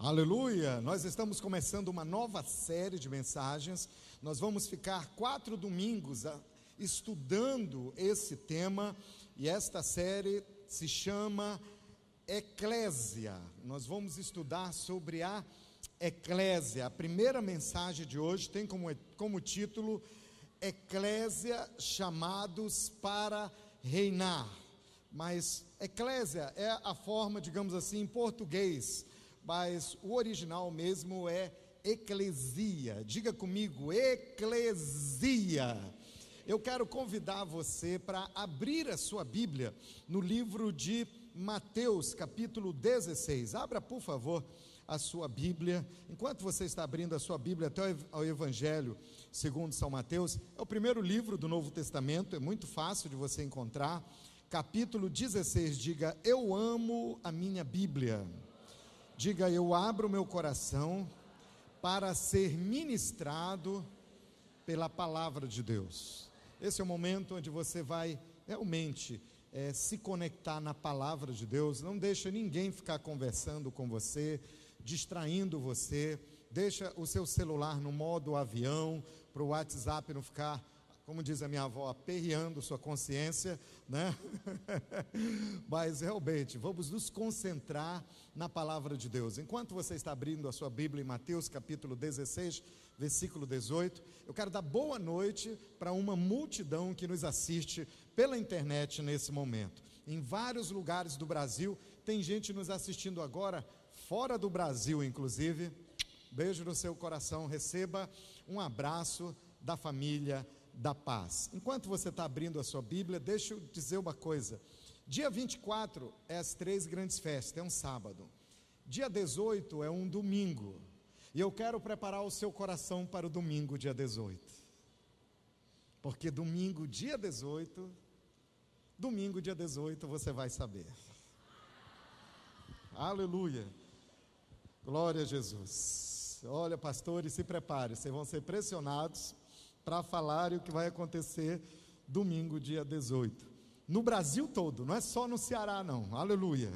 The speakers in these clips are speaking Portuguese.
Aleluia! Nós estamos começando uma nova série de mensagens. Nós vamos ficar 4 domingos estudando esse tema, e esta série se chama Eclésia. Nós vamos estudar sobre a Eclésia. A primeira mensagem de hoje tem como título Eclésia, chamados para reinar. Mas Eclésia é a forma, digamos assim, em português, mas o original mesmo é eclesia. Diga comigo, eclesia. Eu quero convidar você para abrir a sua Bíblia no livro de Mateus, capítulo 16. Abra, por favor, a sua Bíblia. Enquanto você está abrindo a sua Bíblia até ao Evangelho segundo São Mateus, é o primeiro livro do Novo Testamento, é muito fácil de você encontrar. Capítulo 16, diga: eu amo a minha Bíblia. Diga: eu abro meu coração para ser ministrado pela palavra de Deus. Esse é o momento onde você vai realmente se conectar na palavra de Deus. Não deixa ninguém ficar conversando com você, distraindo você. Deixa o seu celular no modo avião, para o WhatsApp não ficar, como diz a minha avó, aperreando sua consciência, né? Mas realmente, vamos nos concentrar na palavra de Deus. Enquanto você está abrindo a sua Bíblia em Mateus capítulo 16, versículo 18, eu quero dar boa noite para uma multidão que nos assiste pela internet nesse momento. Em vários lugares do Brasil, tem gente nos assistindo agora, fora do Brasil inclusive. Beijo no seu coração, receba um abraço da família da paz. Enquanto você está abrindo a sua Bíblia, deixa eu dizer uma coisa. Dia 24 é as 3 grandes festas, é um sábado. Dia 18 é um domingo. E eu quero preparar o seu coração para o domingo, dia 18. Porque domingo, dia 18, você vai saber. Aleluia. Glória a Jesus. Olha, pastores, se preparem, vocês vão ser pressionados para falar o que vai acontecer domingo, dia 18. No Brasil todo, não é só no Ceará não, aleluia.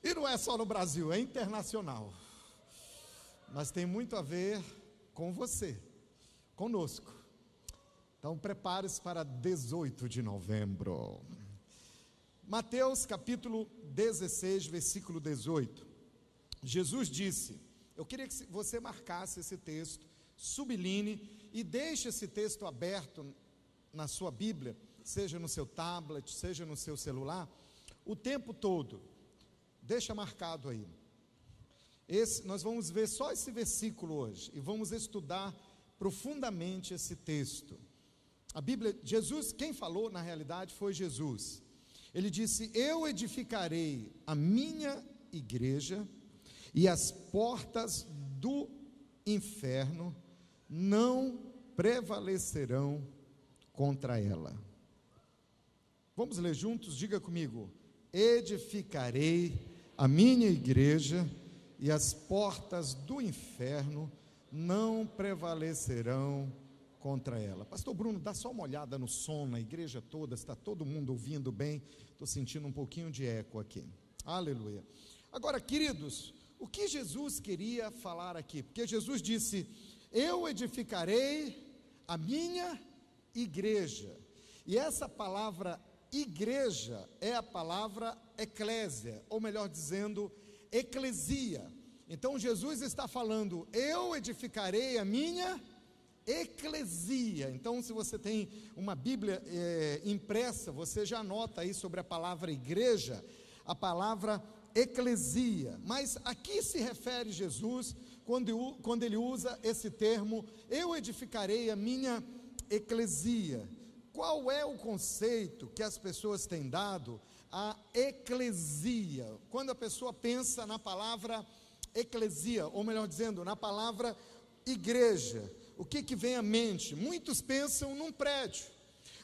E não é só no Brasil, é internacional. Mas tem muito a ver com você, conosco. Então prepare-se para 18 de novembro. Mateus capítulo 16, versículo 18. Jesus disse, eu queria que você marcasse esse texto, sublinhe e deixe esse texto aberto na sua Bíblia, seja no seu tablet, seja no seu celular, o tempo todo. Deixa marcado aí. Nós vamos ver só esse versículo hoje e vamos estudar profundamente esse texto. A Bíblia, Jesus, quem falou na realidade foi Jesus. Ele disse: eu edificarei a minha igreja e as portas do inferno não prevalecerão contra ela. Vamos ler juntos? Diga comigo: edificarei a minha igreja e as portas do inferno não prevalecerão contra ela. Pastor Bruno, dá só uma olhada no som na igreja toda, está todo mundo ouvindo bem? Estou sentindo um pouquinho de eco aqui. Aleluia. Agora, queridos, o que Jesus queria falar aqui? Porque Jesus disse: eu edificarei a minha igreja. E essa palavra igreja é a palavra eclésia, ou melhor dizendo, eclesia. Então Jesus está falando: eu edificarei a minha eclesia. Então, se você tem uma Bíblia impressa, você já anota aí sobre a palavra igreja, a palavra eclesia. Mas a que se refere Jesus quando ele usa esse termo, eu edificarei a minha eclesia? Qual é o conceito que as pessoas têm dado à eclesia? Quando a pessoa pensa na palavra eclesia, ou melhor dizendo, na palavra igreja, o que vem à mente? Muitos pensam num prédio,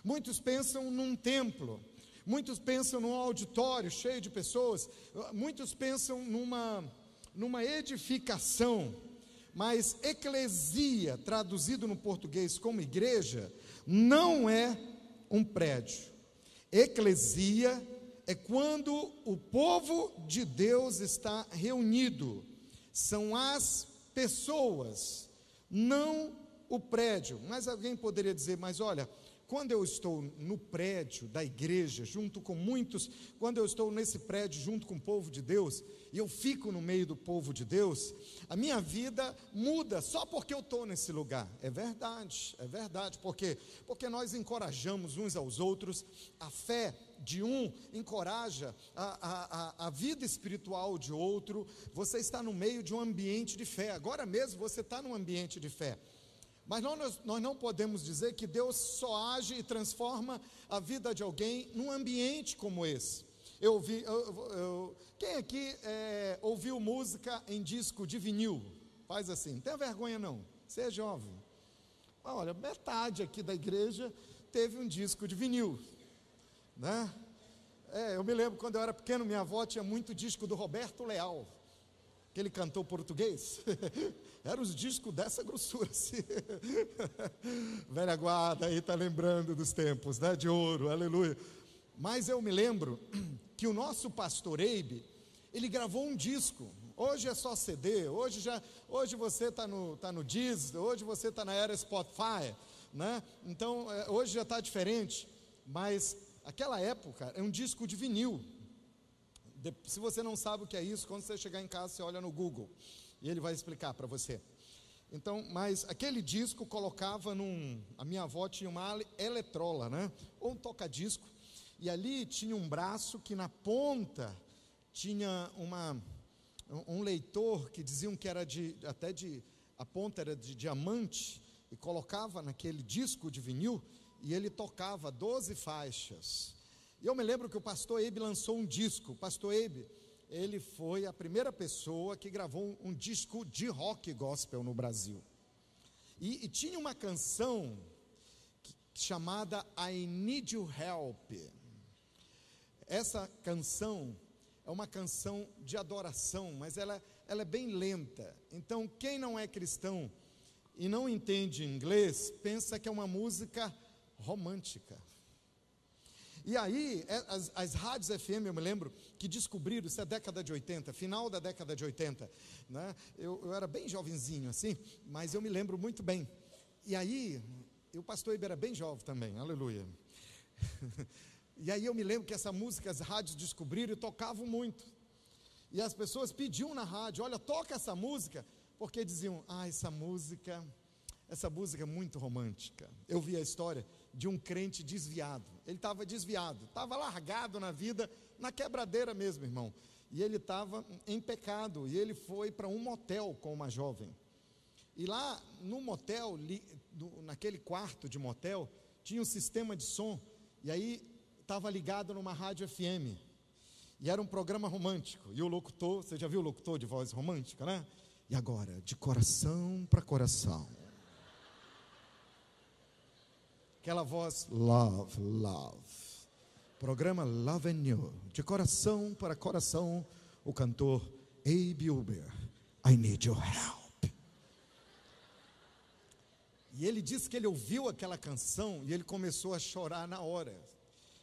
muitos pensam num templo, muitos pensam num auditório cheio de pessoas, muitos pensam numa edificação. Mas eclesia, traduzido no português como igreja, não é um prédio. Eclesia é quando o povo de Deus está reunido, são as pessoas, não o prédio. Mas alguém poderia dizer, mas olha, quando eu estou no prédio da igreja, junto com muitos, quando eu estou nesse prédio junto com o povo de Deus, e eu fico no meio do povo de Deus, a minha vida muda só porque eu estou nesse lugar. É verdade, porque nós encorajamos uns aos outros, a fé de um encoraja a vida espiritual de outro. Você está no meio de um ambiente de fé, agora mesmo você está num ambiente de fé. Mas nós não podemos dizer que Deus só age e transforma a vida de alguém num ambiente como esse. Quem aqui ouviu música em disco de vinil? Faz assim, não tenha vergonha não, você é jovem. Olha, metade aqui da igreja teve um disco de vinil, né? Eu me lembro quando eu era pequeno, minha avó tinha muito disco do Roberto Leal, aquele cantor português. Eram os discos dessa grossura assim. Velha guarda aí está lembrando dos tempos, né, de ouro, aleluia. Mas eu me lembro que o nosso pastor Eibe, ele gravou um disco. Hoje é só CD, hoje você está no Deezer, hoje você está na era Spotify, né? Então hoje já está diferente. Mas aquela época é um disco de vinil. Se você não sabe o que é isso, quando você chegar em casa, você olha no Google e ele vai explicar para você. Então, mas aquele disco colocava a minha avó tinha uma eletrola, né? Ou um toca-disco, e ali tinha um braço que na ponta tinha um leitor que diziam que era a ponta era de diamante, e colocava naquele disco de vinil, e ele tocava 12 faixas. E eu me lembro que o pastor Eibe lançou um disco. O pastor Eibe, ele foi a primeira pessoa que gravou um disco de rock gospel no Brasil. E tinha uma canção chamada I Need You Help. Essa canção é uma canção de adoração, mas ela é bem lenta. Então, quem não é cristão e não entende inglês, pensa que é uma música romântica. E aí, as rádios FM, eu me lembro, que descobriram, isso é década de 80, final da década de 80, né? Eu era bem jovenzinho assim, mas eu me lembro muito bem. E aí, o pastor Eibe era bem jovem também, aleluia. E aí eu me lembro que essa música, as rádios descobriram e tocavam muito. E as pessoas pediam na rádio, olha, toca essa música, porque diziam, essa música é muito romântica. Eu vi a história de um crente desviado. Ele estava desviado, estava largado na vida, na quebradeira mesmo, irmão. E ele estava em pecado, e ele foi para um motel com uma jovem. E lá no motel, naquele quarto de motel, tinha um sistema de som, e aí estava ligado numa rádio FM. E era um programa romântico. E o locutor, você já viu o locutor de voz romântica, né? E agora, de coração para coração. Aquela voz, love, love. Programa Love and You. De coração para coração, o cantor Eibe Uber. I need your help. E ele disse que ele ouviu aquela canção e ele começou a chorar na hora.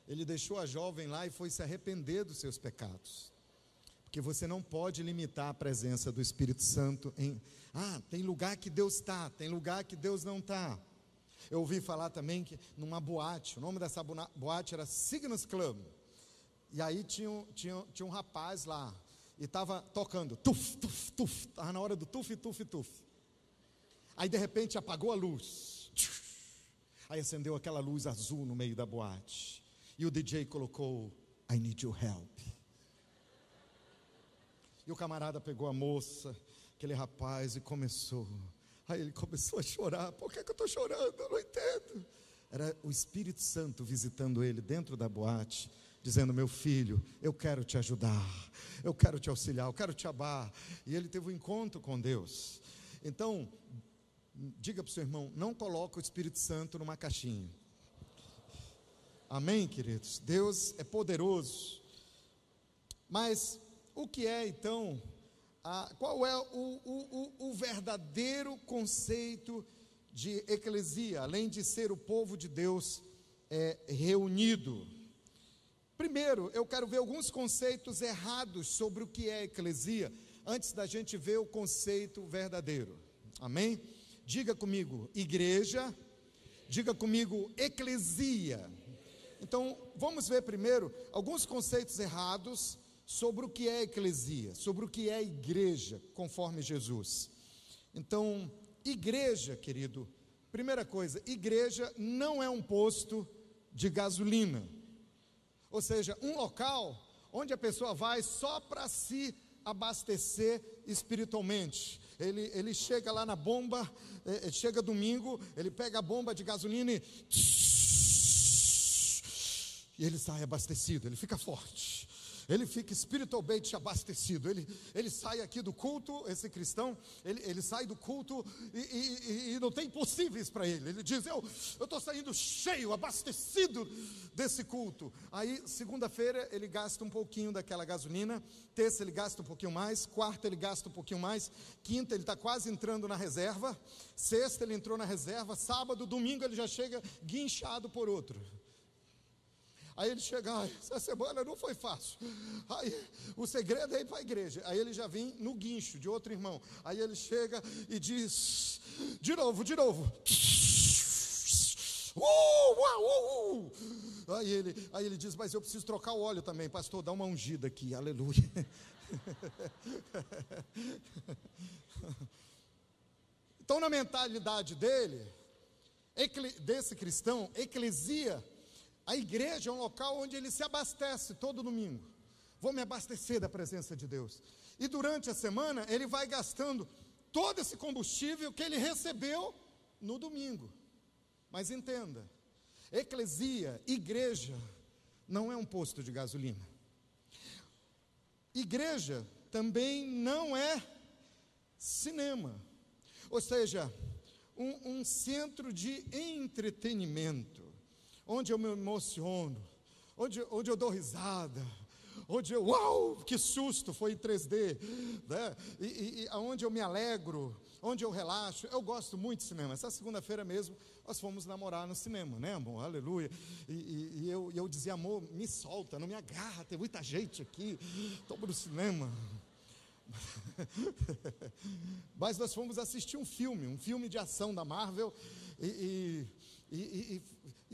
Ele deixou a jovem lá e foi se arrepender dos seus pecados. Porque você não pode limitar a presença do Espírito Santo em... tem lugar que Deus está, tem lugar que Deus não está. Eu ouvi falar também que numa boate, o nome dessa boate era Cygnus Club. E aí tinha um rapaz lá, e estava tocando, tuf, tuf, tuf, estava na hora do tuf, tuf, tuf. Aí de repente apagou a luz, aí acendeu aquela luz azul no meio da boate, e o DJ colocou, I need your help. E o camarada pegou a moça, aquele rapaz, e começou... Aí ele começou a chorar. Por que eu estou chorando? Eu não entendo. Era o Espírito Santo visitando ele dentro da boate, dizendo, meu filho, eu quero te ajudar, eu quero te auxiliar, eu quero te amar. E ele teve um encontro com Deus. Então, diga para o seu irmão, não coloque o Espírito Santo numa caixinha. Amém, queridos? Deus é poderoso. Mas o que é então... qual é o verdadeiro conceito de eclesia, além de ser o povo de Deus reunido? Primeiro, eu quero ver alguns conceitos errados sobre o que é eclesia. antes da gente ver o conceito verdadeiro. Amém? Diga comigo, igreja. Diga comigo, eclesia. Então, vamos ver primeiro alguns conceitos errados sobre o que é eclesia, sobre o que é igreja, conforme Jesus. Então, igreja, querido, primeira coisa, igreja não é um posto de gasolina. Ou seja, um local onde a pessoa vai só para se abastecer espiritualmente. Ele chega lá na bomba, chega domingo, ele pega a bomba de gasolina e ele sai abastecido, ele fica forte, ele fica espiritualmente abastecido, ele sai aqui do culto, esse cristão, ele sai do culto e não tem impossíveis para ele diz, eu estou saindo cheio, abastecido desse culto. Aí segunda-feira ele gasta um pouquinho daquela gasolina, terça ele gasta um pouquinho mais, quarta ele gasta um pouquinho mais, quinta ele está quase entrando na reserva, sexta ele entrou na reserva, sábado, domingo ele já chega guinchado por outro. Aí ele chega, essa semana não foi fácil. Aí o segredo é ir para a igreja. Aí ele já vem no guincho de outro irmão. Aí ele chega e diz, de novo. Aí ele diz, mas eu preciso trocar o óleo também, pastor, dá uma ungida aqui, aleluia. Então, na mentalidade desse cristão, eclesia, a igreja é um local onde ele se abastece todo domingo. Vou me abastecer da presença de Deus. E durante a semana, ele vai gastando todo esse combustível que ele recebeu no domingo. Mas entenda, eclesia, igreja, não é um posto de gasolina. Igreja também não é cinema. Ou seja, um centro de entretenimento, onde eu me emociono, onde eu dou risada, onde eu, uau, que susto, foi em 3D, né? E onde eu me alegro, onde eu relaxo. Eu gosto muito de cinema. Essa segunda-feira mesmo, nós fomos namorar no cinema, né, amor? Aleluia. E eu dizia, amor, me solta, não me agarra, tem muita gente aqui, estamos no cinema. Mas nós fomos assistir um filme de ação da Marvel, e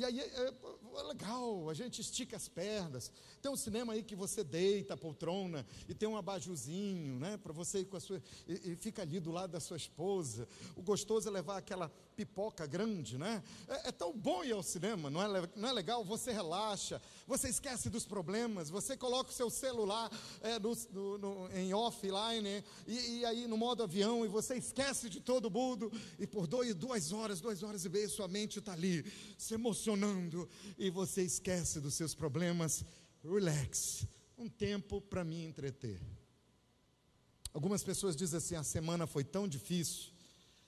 aí é legal, a gente estica as pernas. Tem um cinema aí que você deita a poltrona e tem um abajuzinho, né, para você ir com a sua, e fica ali do lado da sua esposa. O gostoso é levar aquela pipoca grande, né? É tão bom ir ao cinema, não é legal? Você relaxa, você esquece dos problemas, você coloca o seu celular em offline, e aí no modo avião, e você esquece de todo mundo, e por 2 horas e meia, sua mente está ali, se emocionando, e você esquece dos seus problemas. Relax, um tempo para me entreter. Algumas pessoas dizem assim, a semana foi tão difícil,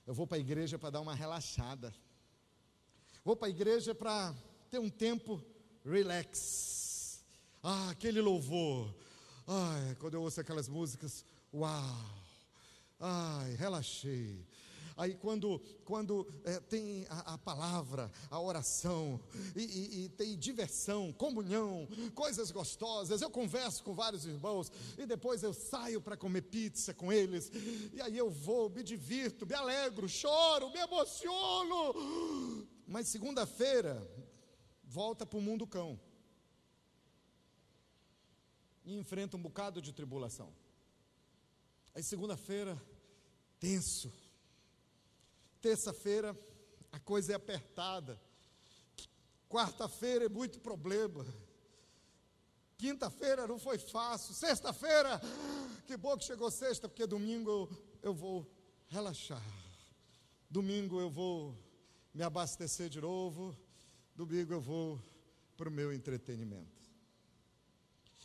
eu vou para a igreja para dar uma relaxada, vou para a igreja para ter um tempo relax. Aquele louvor, quando eu ouço aquelas músicas, uau, relaxei. Aí quando tem a palavra, a oração, e tem diversão, comunhão, coisas gostosas, eu converso com vários irmãos, e depois eu saio para comer pizza com eles, e aí eu vou, me divirto, me alegro, choro, me emociono. Mas segunda-feira, volta para o mundo cão, e enfrenta um bocado de tribulação. Aí segunda-feira, tenso. Terça-feira, a coisa é apertada. Quarta-feira é muito problema. Quinta-feira não foi fácil. Sexta-feira, que bom que chegou sexta, porque domingo eu vou relaxar. Domingo eu vou me abastecer de novo. Domingo eu vou para o meu entretenimento.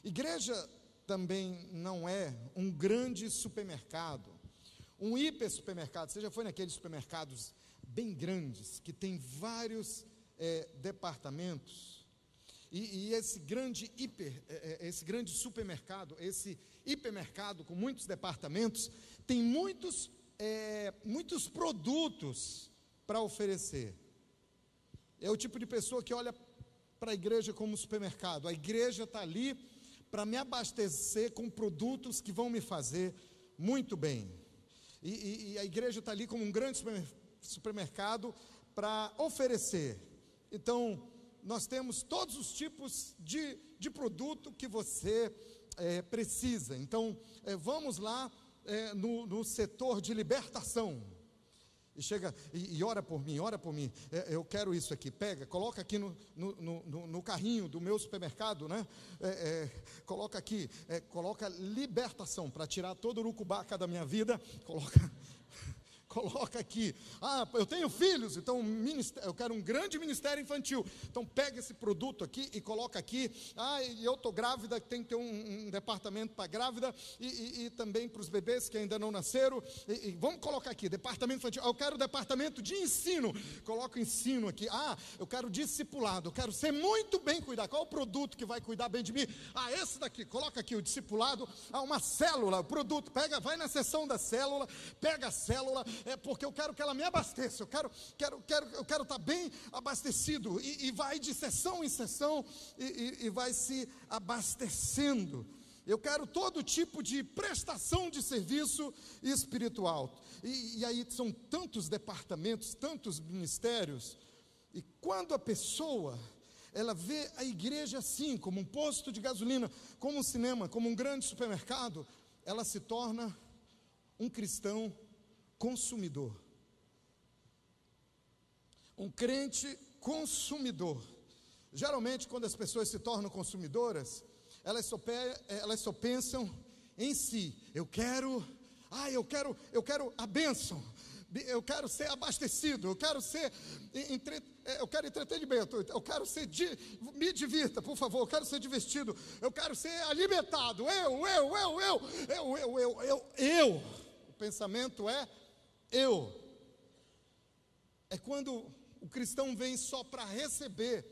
Igreja também não é um grande supermercado, um hiper supermercado. Você já foi naqueles supermercados bem grandes, que tem vários departamentos, e esse grande supermercado, esse hipermercado com muitos departamentos, tem muitos produtos para oferecer. É o tipo de pessoa que olha para a igreja como supermercado. A igreja está ali para me abastecer com produtos que vão me fazer muito bem. E a igreja está ali como um grande supermercado para oferecer. Então, nós temos todos os tipos de produto que você precisa. Então, vamos lá no setor de libertação. E chega e ora por mim, eu quero isso aqui, pega, coloca aqui no carrinho do meu supermercado, né? Coloca aqui, coloca libertação, para tirar todo o urucubaca da minha vida, coloca aqui, eu tenho filhos, então eu quero um grande ministério infantil, então pega esse produto aqui e coloca aqui, e eu estou grávida, tem que ter um departamento para grávida, e também para os bebês que ainda não nasceram, e vamos colocar aqui, departamento infantil, eu quero departamento de ensino, coloca o ensino aqui, eu quero discipulado, eu quero ser muito bem cuidado, qual é o produto que vai cuidar bem de mim? Esse daqui, coloca aqui o discipulado, uma célula, o produto, vai na seção da célula, pega a célula, porque eu quero que ela me abasteça, eu quero estar bem abastecido, e vai de sessão em sessão, e vai se abastecendo. Eu quero todo tipo de prestação de serviço espiritual, e aí são tantos departamentos, tantos ministérios, e quando a pessoa, ela vê a igreja assim, como um posto de gasolina, como um cinema, como um grande supermercado, ela se torna um cristão consumidor, um crente consumidor. Geralmente, quando as pessoas se tornam consumidoras, elas só pensam em si. Eu quero a bênção, eu quero ser abastecido, eu quero entretenimento, eu quero me divirta, por favor, eu quero ser divertido, eu quero ser alimentado, o pensamento é eu. É quando o cristão vem só para receber,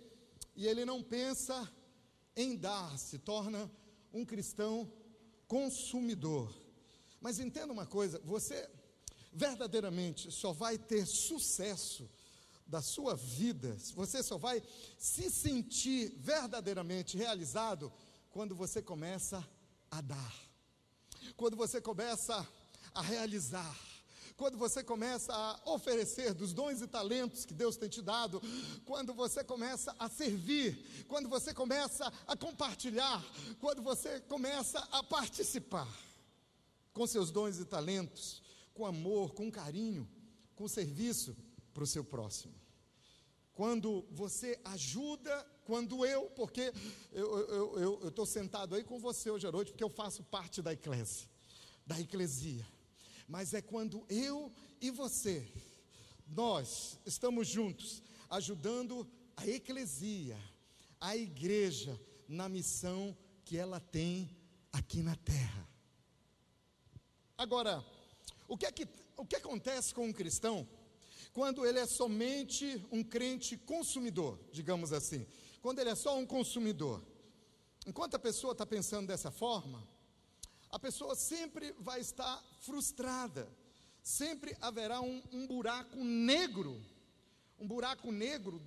e ele não pensa em dar, se torna um cristão consumidor. Mas entenda uma coisa, você verdadeiramente só vai ter sucesso da sua vida, você só vai se sentir verdadeiramente realizado quando você começa a dar, quando você começa a realizar, quando você começa a oferecer dos dons e talentos que Deus tem te dado, quando você começa a servir, quando você começa a compartilhar, quando você começa a participar com seus dons e talentos, com amor, com carinho, com serviço para o seu próximo. Quando você ajuda, porque eu estou sentado aí com você hoje à noite, porque eu faço parte da eclesia, mas é quando eu e você, nós estamos juntos, ajudando a eclesia, a igreja, na missão que ela tem aqui na terra. Agora, o que acontece com um cristão quando ele é somente um crente consumidor, digamos assim, quando ele é só um consumidor? Enquanto a pessoa está pensando dessa forma, a pessoa sempre vai estar frustrada, sempre haverá um buraco negro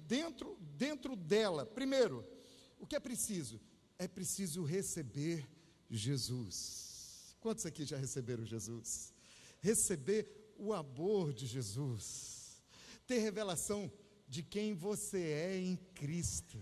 dentro dela. Primeiro, o que é preciso? É preciso receber Jesus. Quantos aqui já receberam Jesus? Receber o amor de Jesus, ter revelação de quem você é em Cristo,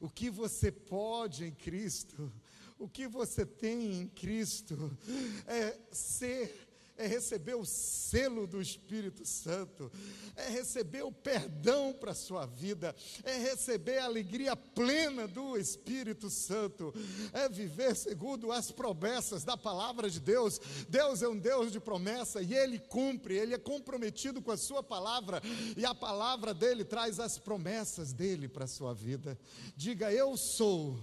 o que você pode em Cristo, o que você tem em Cristo, é receber o selo do Espírito Santo, é receber o perdão para a sua vida, é receber a alegria plena do Espírito Santo, é viver segundo as promessas da palavra de Deus. Deus é um Deus de promessa, e Ele cumpre, Ele é comprometido com a sua palavra, e a palavra dEle traz as promessas dEle para a sua vida. Diga: eu sou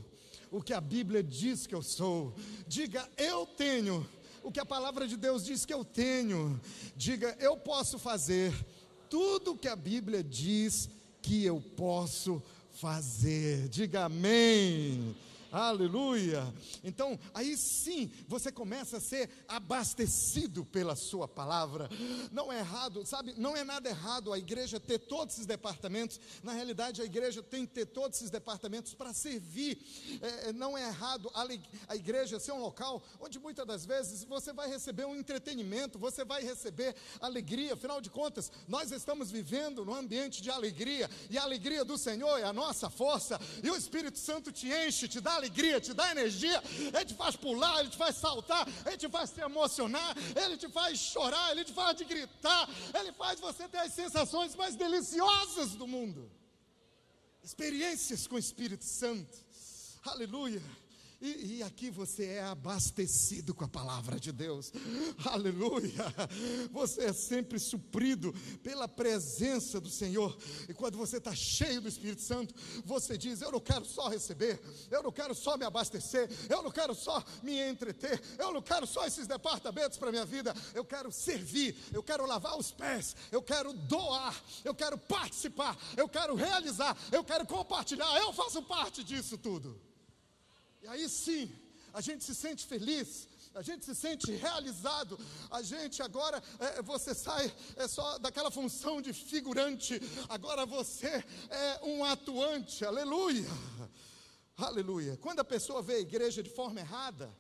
o que a Bíblia diz que eu sou. Diga: eu tenho o que a palavra de Deus diz que eu tenho. Diga: eu posso fazer tudo o que a Bíblia diz que eu posso fazer. Diga amém, Aleluia. Então, aí sim, você começa a ser abastecido pela sua palavra. Não é errado, sabe, não é nada errado a igreja ter todos esses departamentos. Na realidade, a igreja tem que ter todos esses departamentos para servir. Não é errado a igreja ser um local onde muitas das vezes você vai receber um entretenimento, você vai receber alegria. Afinal de contas, nós estamos vivendo num ambiente de alegria, e a alegria do Senhor é a nossa força, e o Espírito Santo te enche, te dá alegria, te dá energia, Ele te faz pular, Ele te faz saltar, Ele te faz se emocionar, Ele te faz chorar, Ele te faz gritar, Ele faz você ter as sensações mais deliciosas do mundo, experiências com o Espírito Santo, aleluia. E aqui você é abastecido com a palavra de Deus, aleluia. Você é sempre suprido pela presença do Senhor. E quando você está cheio do Espírito Santo, você diz: eu não quero só receber, eu não quero só me abastecer, eu não quero só me entreter, eu não quero só esses departamentos para a minha vida. Eu quero servir, eu quero lavar os pés, eu quero doar, eu quero participar, eu quero realizar, eu quero compartilhar. Eu faço parte disso tudo. E aí sim, a gente se sente feliz, a gente se sente realizado. A gente agora, você sai só daquela função de figurante, agora você é um atuante, aleluia, aleluia. Quando a pessoa vê a igreja de forma errada,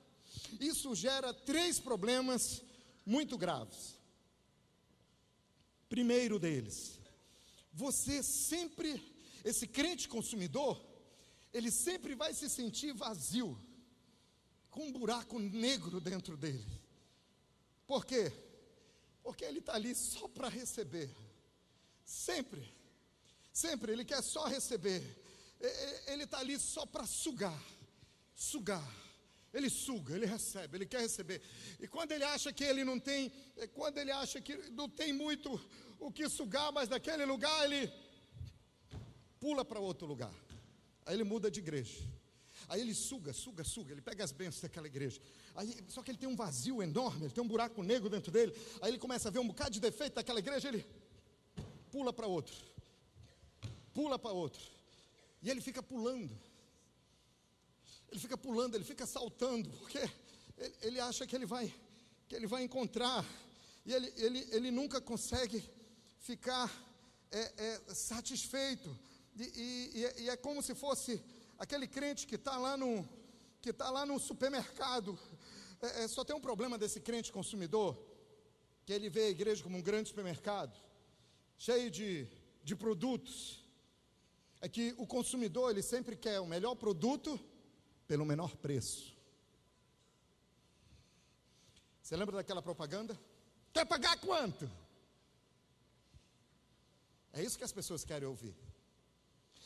isso gera 3 problemas muito graves. Primeiro deles, você sempre, esse crente consumidor, ele sempre vai se sentir vazio, com um buraco negro dentro dele. Por quê? Porque ele está ali só para receber. Sempre ele quer só receber. Ele está ali só para sugar. Ele suga, ele recebe, ele quer receber. E quando ele acha que ele não tem, quando ele acha que não tem muito o que sugar, mas daquele lugar ele pula para outro lugar. Aí ele muda de igreja. Aí ele suga, ele pega as bênçãos daquela igreja. Aí, só que ele tem um vazio enorme, ele tem um buraco negro dentro dele. Aí ele começa a ver um bocado de defeito daquela igreja, ele pula para outro. E ele fica pulando. Ele fica saltando, porque ele acha que ele vai encontrar. E ele nunca consegue ficar satisfeito. E é como se fosse aquele crente que está lá no supermercado. Só tem um problema desse crente consumidor, que ele vê a igreja como um grande supermercado, cheio de produtos. É que o consumidor, ele sempre quer o melhor produto pelo menor preço. Você lembra daquela propaganda? Quer pagar quanto? É isso que as pessoas querem ouvir.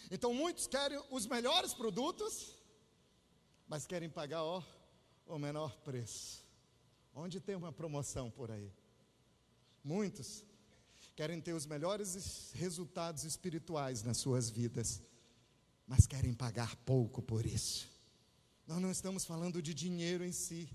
Então muitos querem os melhores produtos, mas querem pagar o menor preço. Onde tem uma promoção por aí? Muitos querem ter os melhores resultados espirituais nas suas vidas, mas querem pagar pouco por isso. Nós não estamos falando de dinheiro em si,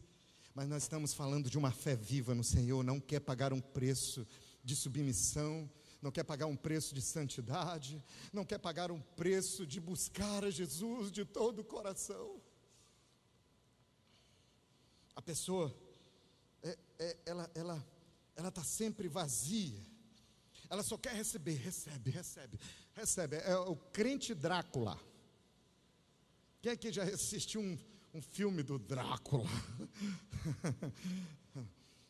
mas nós estamos falando de uma fé viva no Senhor. Não quer pagar um preço de submissão, não quer pagar um preço de santidade, não quer pagar um preço de buscar a Jesus de todo o coração. A pessoa, ela está sempre vazia, ela só quer receber, recebe. É o crente Drácula. Quem aqui já assistiu um filme do Drácula?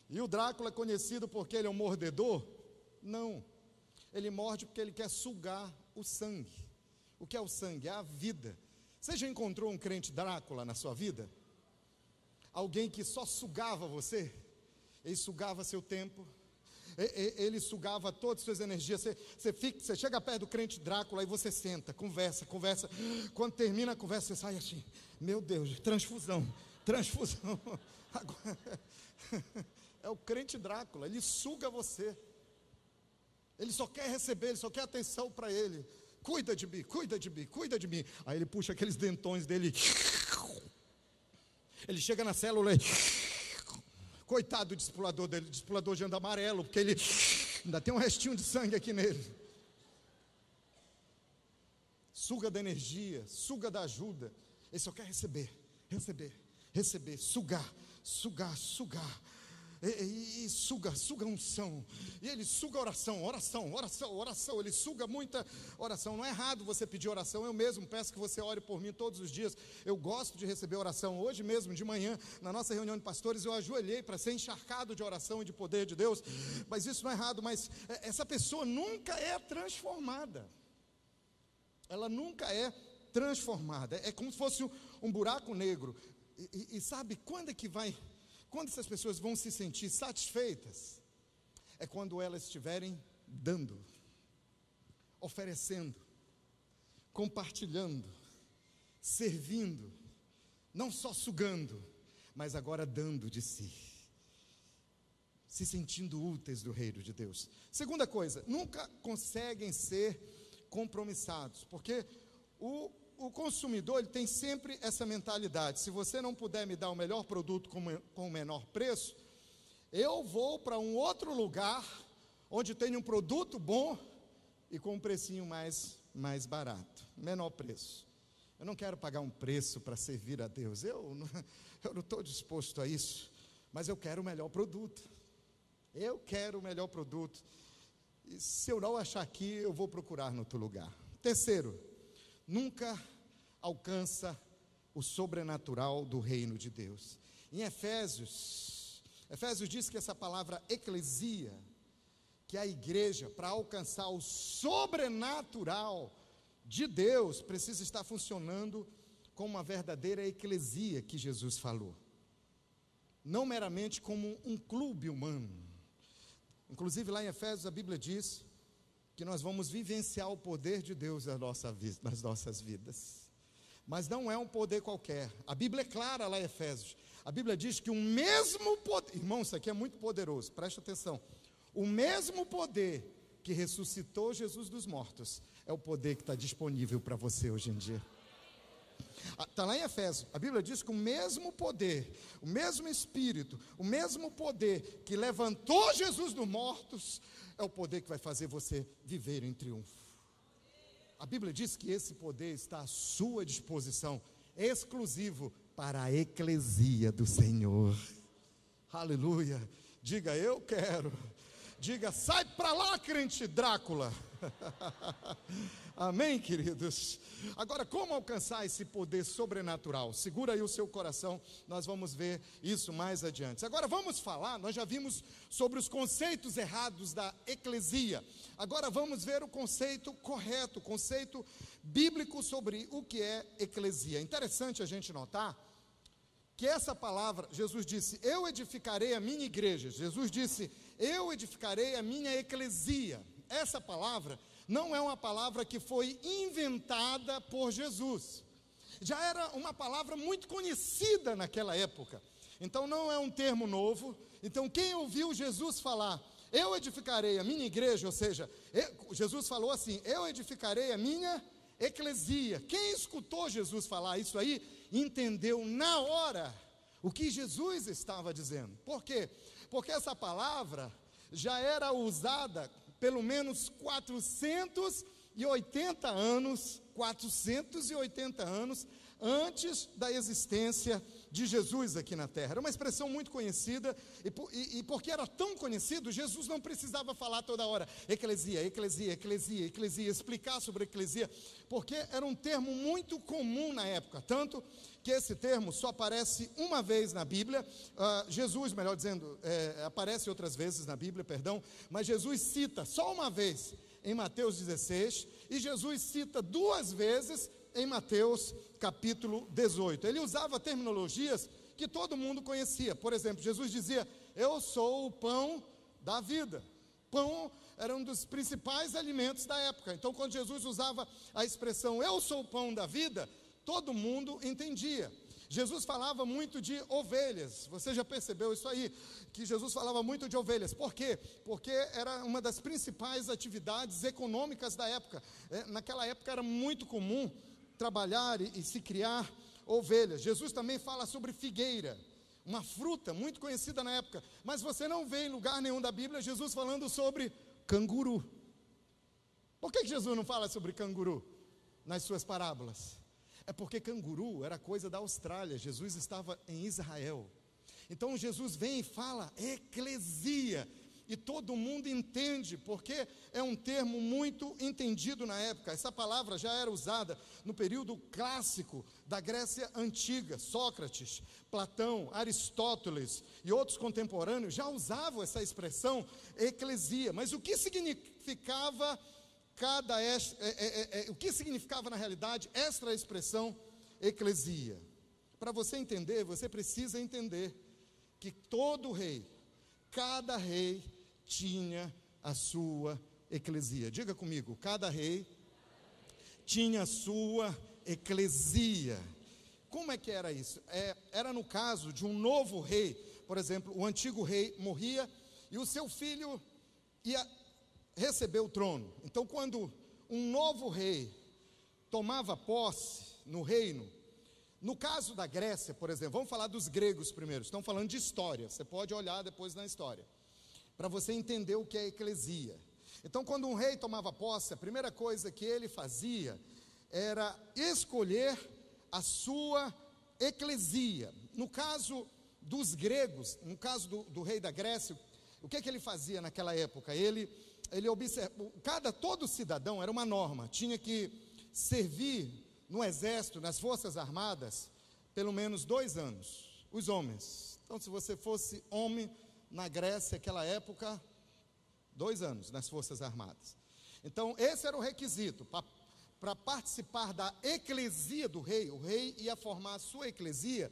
E o Drácula é conhecido porque ele é um mordedor? Não. Ele morde porque ele quer sugar o sangue. O que é o sangue? É a vida. Você já encontrou um crente Drácula na sua vida? Alguém que só sugava você? Ele sugava seu tempo, ele sugava todas as suas energias. Você chega perto do crente Drácula e você senta, conversa. Quando termina a conversa, você sai assim: meu Deus, transfusão. Agora, é o crente Drácula, ele suga você. Ele só quer receber, ele só quer atenção para ele. Cuida de mim. Aí ele puxa aqueles dentões dele. Ele chega na célula e... Coitado do discipulador dele, discipulador de anda amarelo, porque ele ainda tem um restinho de sangue aqui nele. Suga da energia, suga da ajuda. Ele só quer receber, receber, receber, sugar, sugar, sugar. E suga a unção, e ele suga a oração, oração, oração, oração, ele suga muita oração. Não é errado você pedir oração, eu mesmo peço que você ore por mim todos os dias. Eu gosto de receber oração. Hoje mesmo de manhã, na nossa reunião de pastores, eu ajoelhei para ser encharcado de oração e de poder de Deus, mas isso não é errado. Mas essa pessoa nunca é transformada, ela nunca é transformada, é como se fosse um buraco negro. E sabe quando é que vai... Quando essas pessoas vão se sentir satisfeitas, é quando elas estiverem dando, oferecendo, compartilhando, servindo, não só sugando, mas agora dando de si, se sentindo úteis do reino de Deus. Segunda coisa, nunca conseguem ser compromissados, porque o consumidor, ele tem sempre essa mentalidade: se você não puder me dar o melhor produto com o menor preço, eu vou para um outro lugar, onde tem um produto bom, e com um precinho mais barato, menor preço. Eu não quero pagar um preço para servir a Deus, eu não estou disposto a isso, mas eu quero o melhor produto, eu quero o melhor produto, e se eu não achar aqui, eu vou procurar no outro lugar. Terceiro, nunca alcança o sobrenatural do reino de Deus. Em Efésios diz que essa palavra eclesia, que é a igreja, para alcançar o sobrenatural de Deus, precisa estar funcionando como uma verdadeira eclesia que Jesus falou, não meramente como um clube humano. Inclusive lá em Efésios a Bíblia diz que nós vamos vivenciar o poder de Deus nas nossas vidas, mas não é um poder qualquer. A Bíblia é clara lá em Efésios, a Bíblia diz que o mesmo poder, irmão, isso aqui é muito poderoso, presta atenção, o mesmo poder que ressuscitou Jesus dos mortos, é o poder que está disponível para você hoje em dia. Está lá em Efésios, a Bíblia diz que o mesmo poder, o mesmo Espírito, o mesmo poder que levantou Jesus dos mortos, é o poder que vai fazer você viver em triunfo. A Bíblia diz que esse poder está à sua disposição, exclusivo para a eclesia do Senhor. Aleluia. Diga, eu quero. Diga, sai para lá, crente Drácula. Amém, queridos? Agora, como alcançar esse poder sobrenatural? Segura aí o seu coração, nós vamos ver isso mais adiante. Agora vamos falar, nós já vimos sobre os conceitos errados da eclesia. Agora vamos ver o conceito correto, o conceito bíblico sobre o que é eclesia. Interessante a gente notar que essa palavra, Jesus disse, eu edificarei a minha igreja. Jesus disse, eu edificarei a minha eclesia. Essa palavra não é uma palavra que foi inventada por Jesus, já era uma palavra muito conhecida naquela época, então não é um termo novo. Então quem ouviu Jesus falar, eu edificarei a minha igreja, ou seja, Jesus falou assim, eu edificarei a minha eclesia. Quem escutou Jesus falar isso aí, entendeu na hora o que Jesus estava dizendo. Por quê? Porque essa palavra já era usada pelo menos 480 anos antes da existência de Jesus aqui na terra. Era uma expressão muito conhecida, e porque era tão conhecido, Jesus não precisava falar toda hora, eclesia, eclesia, eclesia, eclesia, explicar sobre eclesia, porque era um termo muito comum na época, tanto que esse termo só aparece uma vez na Bíblia. Jesus, melhor dizendo, aparece outras vezes na Bíblia, perdão, mas Jesus cita só uma vez em Mateus 16, e Jesus cita duas vezes em Mateus capítulo 18. Ele usava terminologias que todo mundo conhecia. Por exemplo, Jesus dizia, eu sou o pão da vida. Pão era um dos principais alimentos da época. Então quando Jesus usava a expressão, eu sou o pão da vida, todo mundo entendia. Jesus falava muito de ovelhas. Você já percebeu isso aí? Que Jesus falava muito de ovelhas. Por quê? Porque era uma das principais atividades econômicas da época. Naquela época era muito comum trabalhar e se criar ovelhas. Jesus também fala sobre figueira, uma fruta muito conhecida na época. Mas você não vê em lugar nenhum da Bíblia Jesus falando sobre canguru. Por que Jesus não fala sobre canguru nas suas parábolas? É porque canguru era coisa da Austrália, Jesus estava em Israel. Então Jesus vem e fala eclesia, e todo mundo entende, porque é um termo muito entendido na época. Essa palavra já era usada no período clássico da Grécia Antiga. Sócrates, Platão, Aristóteles e outros contemporâneos já usavam essa expressão eclesia. Mas o que significava o que significava na realidade esta expressão eclesia? Para você entender, você precisa entender que todo rei, cada rei tinha a sua eclesia. Diga comigo, cada rei tinha a sua eclesia. Como é que era isso? Era no caso de um novo rei. Por exemplo, o antigo rei morria e o seu filho ia receber o trono. Então, quando um novo rei tomava posse no reino, no caso da Grécia, por exemplo, vamos falar dos gregos primeiro, estão falando de história, você pode olhar depois na história, para você entender o que é eclesia. Então, quando um rei tomava posse, a primeira coisa que ele fazia era escolher a sua eclesia. No caso dos gregos, no caso do rei da Grécia, o que ele fazia naquela época? Ele observa, todo cidadão, era uma norma, tinha que servir no exército, nas forças armadas, pelo menos 2 anos, os homens. Então, se você fosse homem na Grécia, naquela época, 2 anos nas forças armadas. Então, esse era o requisito, para participar da eclesia do rei. O rei ia formar a sua eclesia,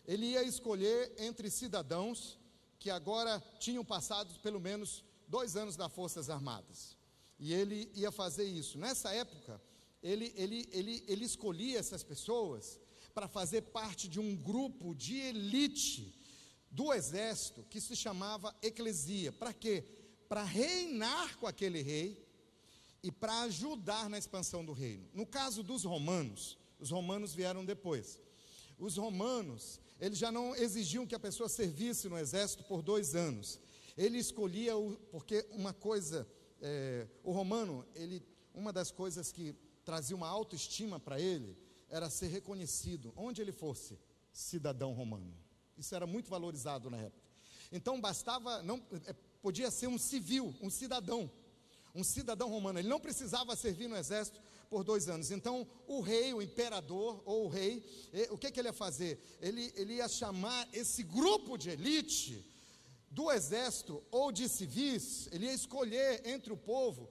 ele ia escolher entre cidadãos que agora tinham passado pelo menos 2 anos nas forças armadas, e ele ia fazer isso. Nessa época, ele escolhia essas pessoas para fazer parte de um grupo de elite do exército, que se chamava eclesia. Para quê? Para reinar com aquele rei, e para ajudar na expansão do reino. No caso dos romanos, os romanos vieram depois. Os romanos, eles já não exigiam que a pessoa servisse no exército por 2 anos. Ele escolhia, porque uma coisa, o romano, uma das coisas que trazia uma autoestima para ele, era ser reconhecido, onde ele fosse, cidadão romano. Isso era muito valorizado na época. Então podia ser um civil, um cidadão romano. Ele não precisava servir no exército por 2 anos. Então o rei, o imperador ou o rei, o que ele ia fazer? Ele ia chamar esse grupo de elite do exército ou de civis. Ele ia escolher entre o povo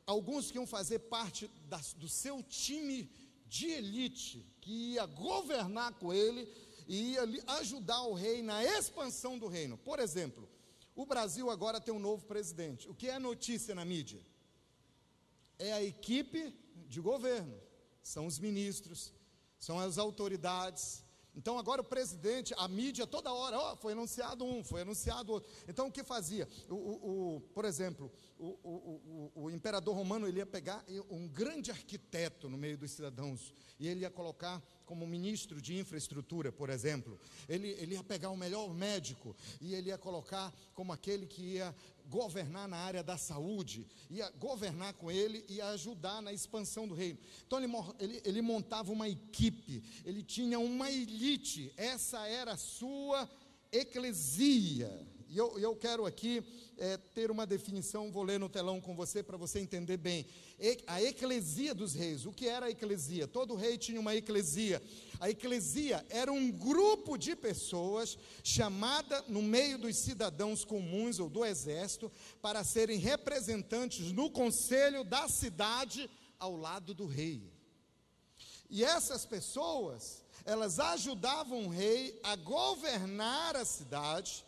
alguns que iam fazer parte do seu time de elite, que ia governar com ele e ia ajudar o rei na expansão do reino. Por exemplo, o Brasil agora tem um novo presidente. O que é notícia na mídia? É a equipe de governo, são os ministros, são as autoridades. Então agora o presidente, a mídia toda hora, foi anunciado um, foi anunciado outro. Então o que fazia? Por exemplo, o imperador romano, ele ia pegar um grande arquiteto no meio dos cidadãos, e ele ia colocar como ministro de infraestrutura, por exemplo. Ele ia pegar o melhor médico, e ele ia colocar como aquele que ia governar na área da saúde, ia governar com ele e ajudar na expansão do reino. Então ele montava uma equipe, ele tinha uma elite, essa era a sua eclesia. E eu quero aqui ter uma definição, vou ler no telão com você, para você entender bem. A eclesia dos reis. O que era a eclesia? Todo rei tinha uma eclesia. A eclesia era um grupo de pessoas chamada no meio dos cidadãos comuns ou do exército para serem representantes no conselho da cidade ao lado do rei. E essas pessoas, elas ajudavam o rei a governar a cidade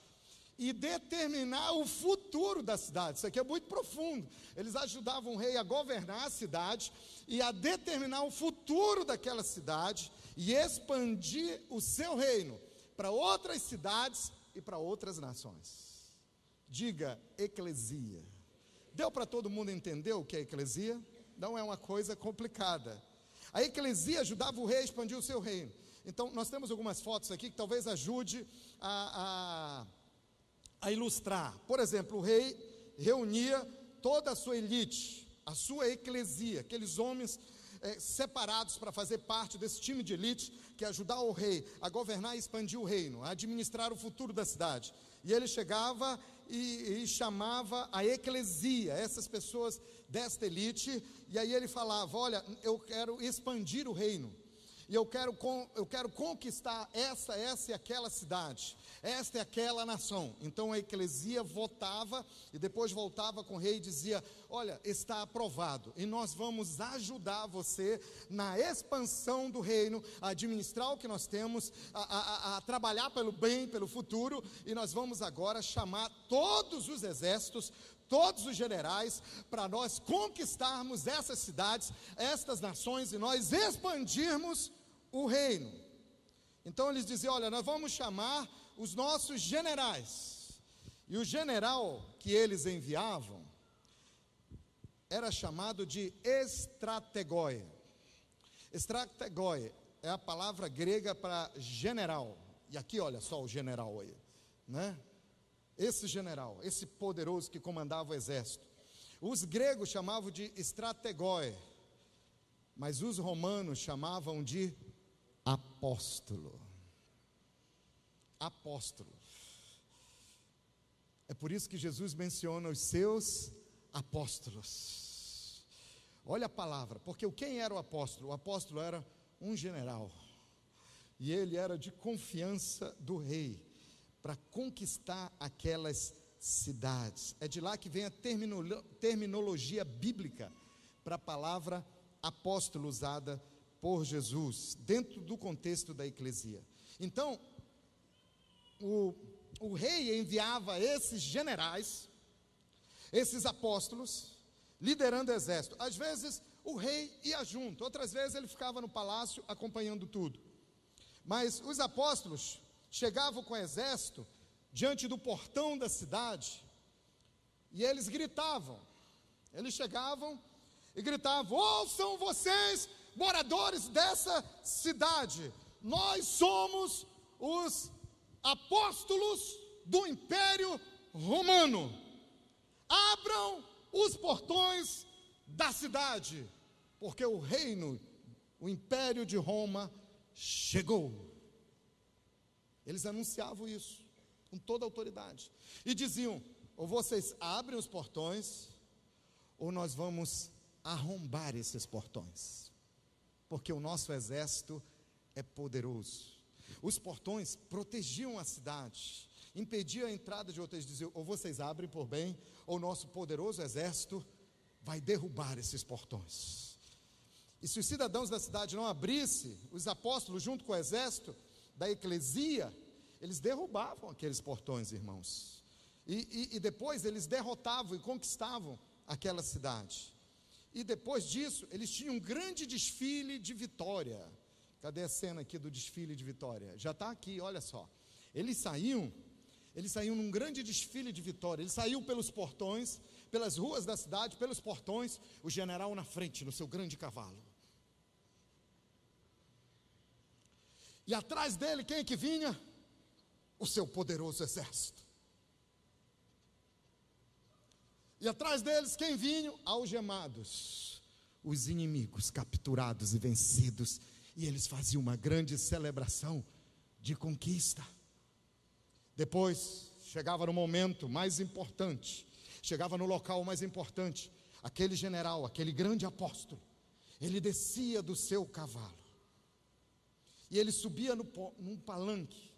e determinar o futuro da cidade. Isso aqui é muito profundo. Eles ajudavam o rei a governar a cidade e a determinar o futuro daquela cidade e expandir o seu reino para outras cidades e para outras nações. Diga eclesia. Deu para todo mundo entender o que é eclesia? Não é uma coisa complicada. A eclesia ajudava o rei a expandir o seu reino. Então nós temos algumas fotos aqui que talvez ajude a ilustrar. Por exemplo, o rei reunia toda a sua elite, a sua eclesia, aqueles homens separados para fazer parte desse time de elite, que é ajudar o rei a governar e expandir o reino, a administrar o futuro da cidade. E ele chegava e chamava a eclesia, essas pessoas desta elite, e aí ele falava: olha, eu quero expandir o reino, e eu quero conquistar essa e aquela cidade, esta e aquela nação. Então a eclesia votava, e depois voltava com o rei e dizia: olha, está aprovado, e nós vamos ajudar você na expansão do reino, a administrar o que nós temos, a trabalhar pelo bem, pelo futuro, e nós vamos agora chamar todos os exércitos, todos os generais, para nós conquistarmos essas cidades, estas nações, e nós expandirmos o reino. Então eles diziam: olha, nós vamos chamar os nossos generais. E o general que eles enviavam era chamado de estrategoi. Estrategoi é a palavra grega para general. E aqui olha só o general aí, né? Esse general, esse poderoso que comandava o exército. Os gregos chamavam de estrategoi, mas os romanos chamavam de apóstolo. Apóstolo. É por isso que Jesus menciona os seus apóstolos. Olha a palavra, porque quem era o apóstolo? O apóstolo era um general, e ele era de confiança do rei, para conquistar aquelas cidades. É de lá que vem a terminologia bíblica para a palavra apóstolo usada por Jesus, dentro do contexto da eclesia. Então, o rei enviava esses generais, esses apóstolos, liderando o exército. Às vezes o rei ia junto, outras vezes ele ficava no palácio acompanhando tudo. Mas os apóstolos chegavam com o exército diante do portão da cidade, e eles gritavam. Eles chegavam e gritavam: ouçam vocês, moradores dessa cidade, nós somos os apóstolos do Império Romano. Abram os portões da cidade, porque o reino, o Império de Roma chegou. Eles anunciavam isso com toda a autoridade e diziam: ou vocês abrem os portões, ou nós vamos arrombar esses portões, porque o nosso exército é poderoso. Os portões protegiam a cidade, impediam a entrada de outros. Diziam: ou vocês abrem por bem, ou o nosso poderoso exército vai derrubar esses portões. E se os cidadãos da cidade não abrissem, os apóstolos junto com o exército da eclesia, eles derrubavam aqueles portões, irmãos, e depois eles derrotavam e conquistavam aquela cidade. E depois disso, eles tinham um grande desfile de vitória. Cadê a cena aqui do desfile de vitória? Já está aqui, olha só. Eles saíam num grande desfile de vitória. Eles saíam pelos portões, pelas ruas da cidade, pelos portões, o general na frente, no seu grande cavalo. E atrás dele, quem é que vinha? O seu poderoso exército. E atrás deles, quem vinha? Algemados, os inimigos capturados e vencidos. E eles faziam uma grande celebração de conquista. Depois, chegava no momento mais importante, chegava no local mais importante, aquele general, aquele grande apóstolo, ele descia do seu cavalo, e ele subia num palanque,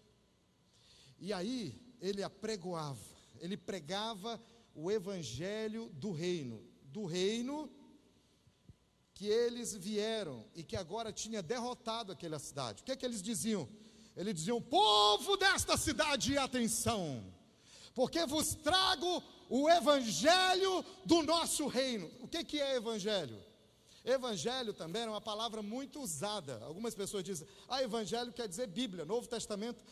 e aí ele apregoava, ele pregava o evangelho do reino que eles vieram e que agora tinha derrotado aquela cidade. O que é que eles diziam? Eles diziam: povo desta cidade, atenção, porque vos trago o evangelho do nosso reino. O que é evangelho? Evangelho também é uma palavra muito usada. Algumas pessoas dizem: evangelho quer dizer Bíblia, Novo Testamento.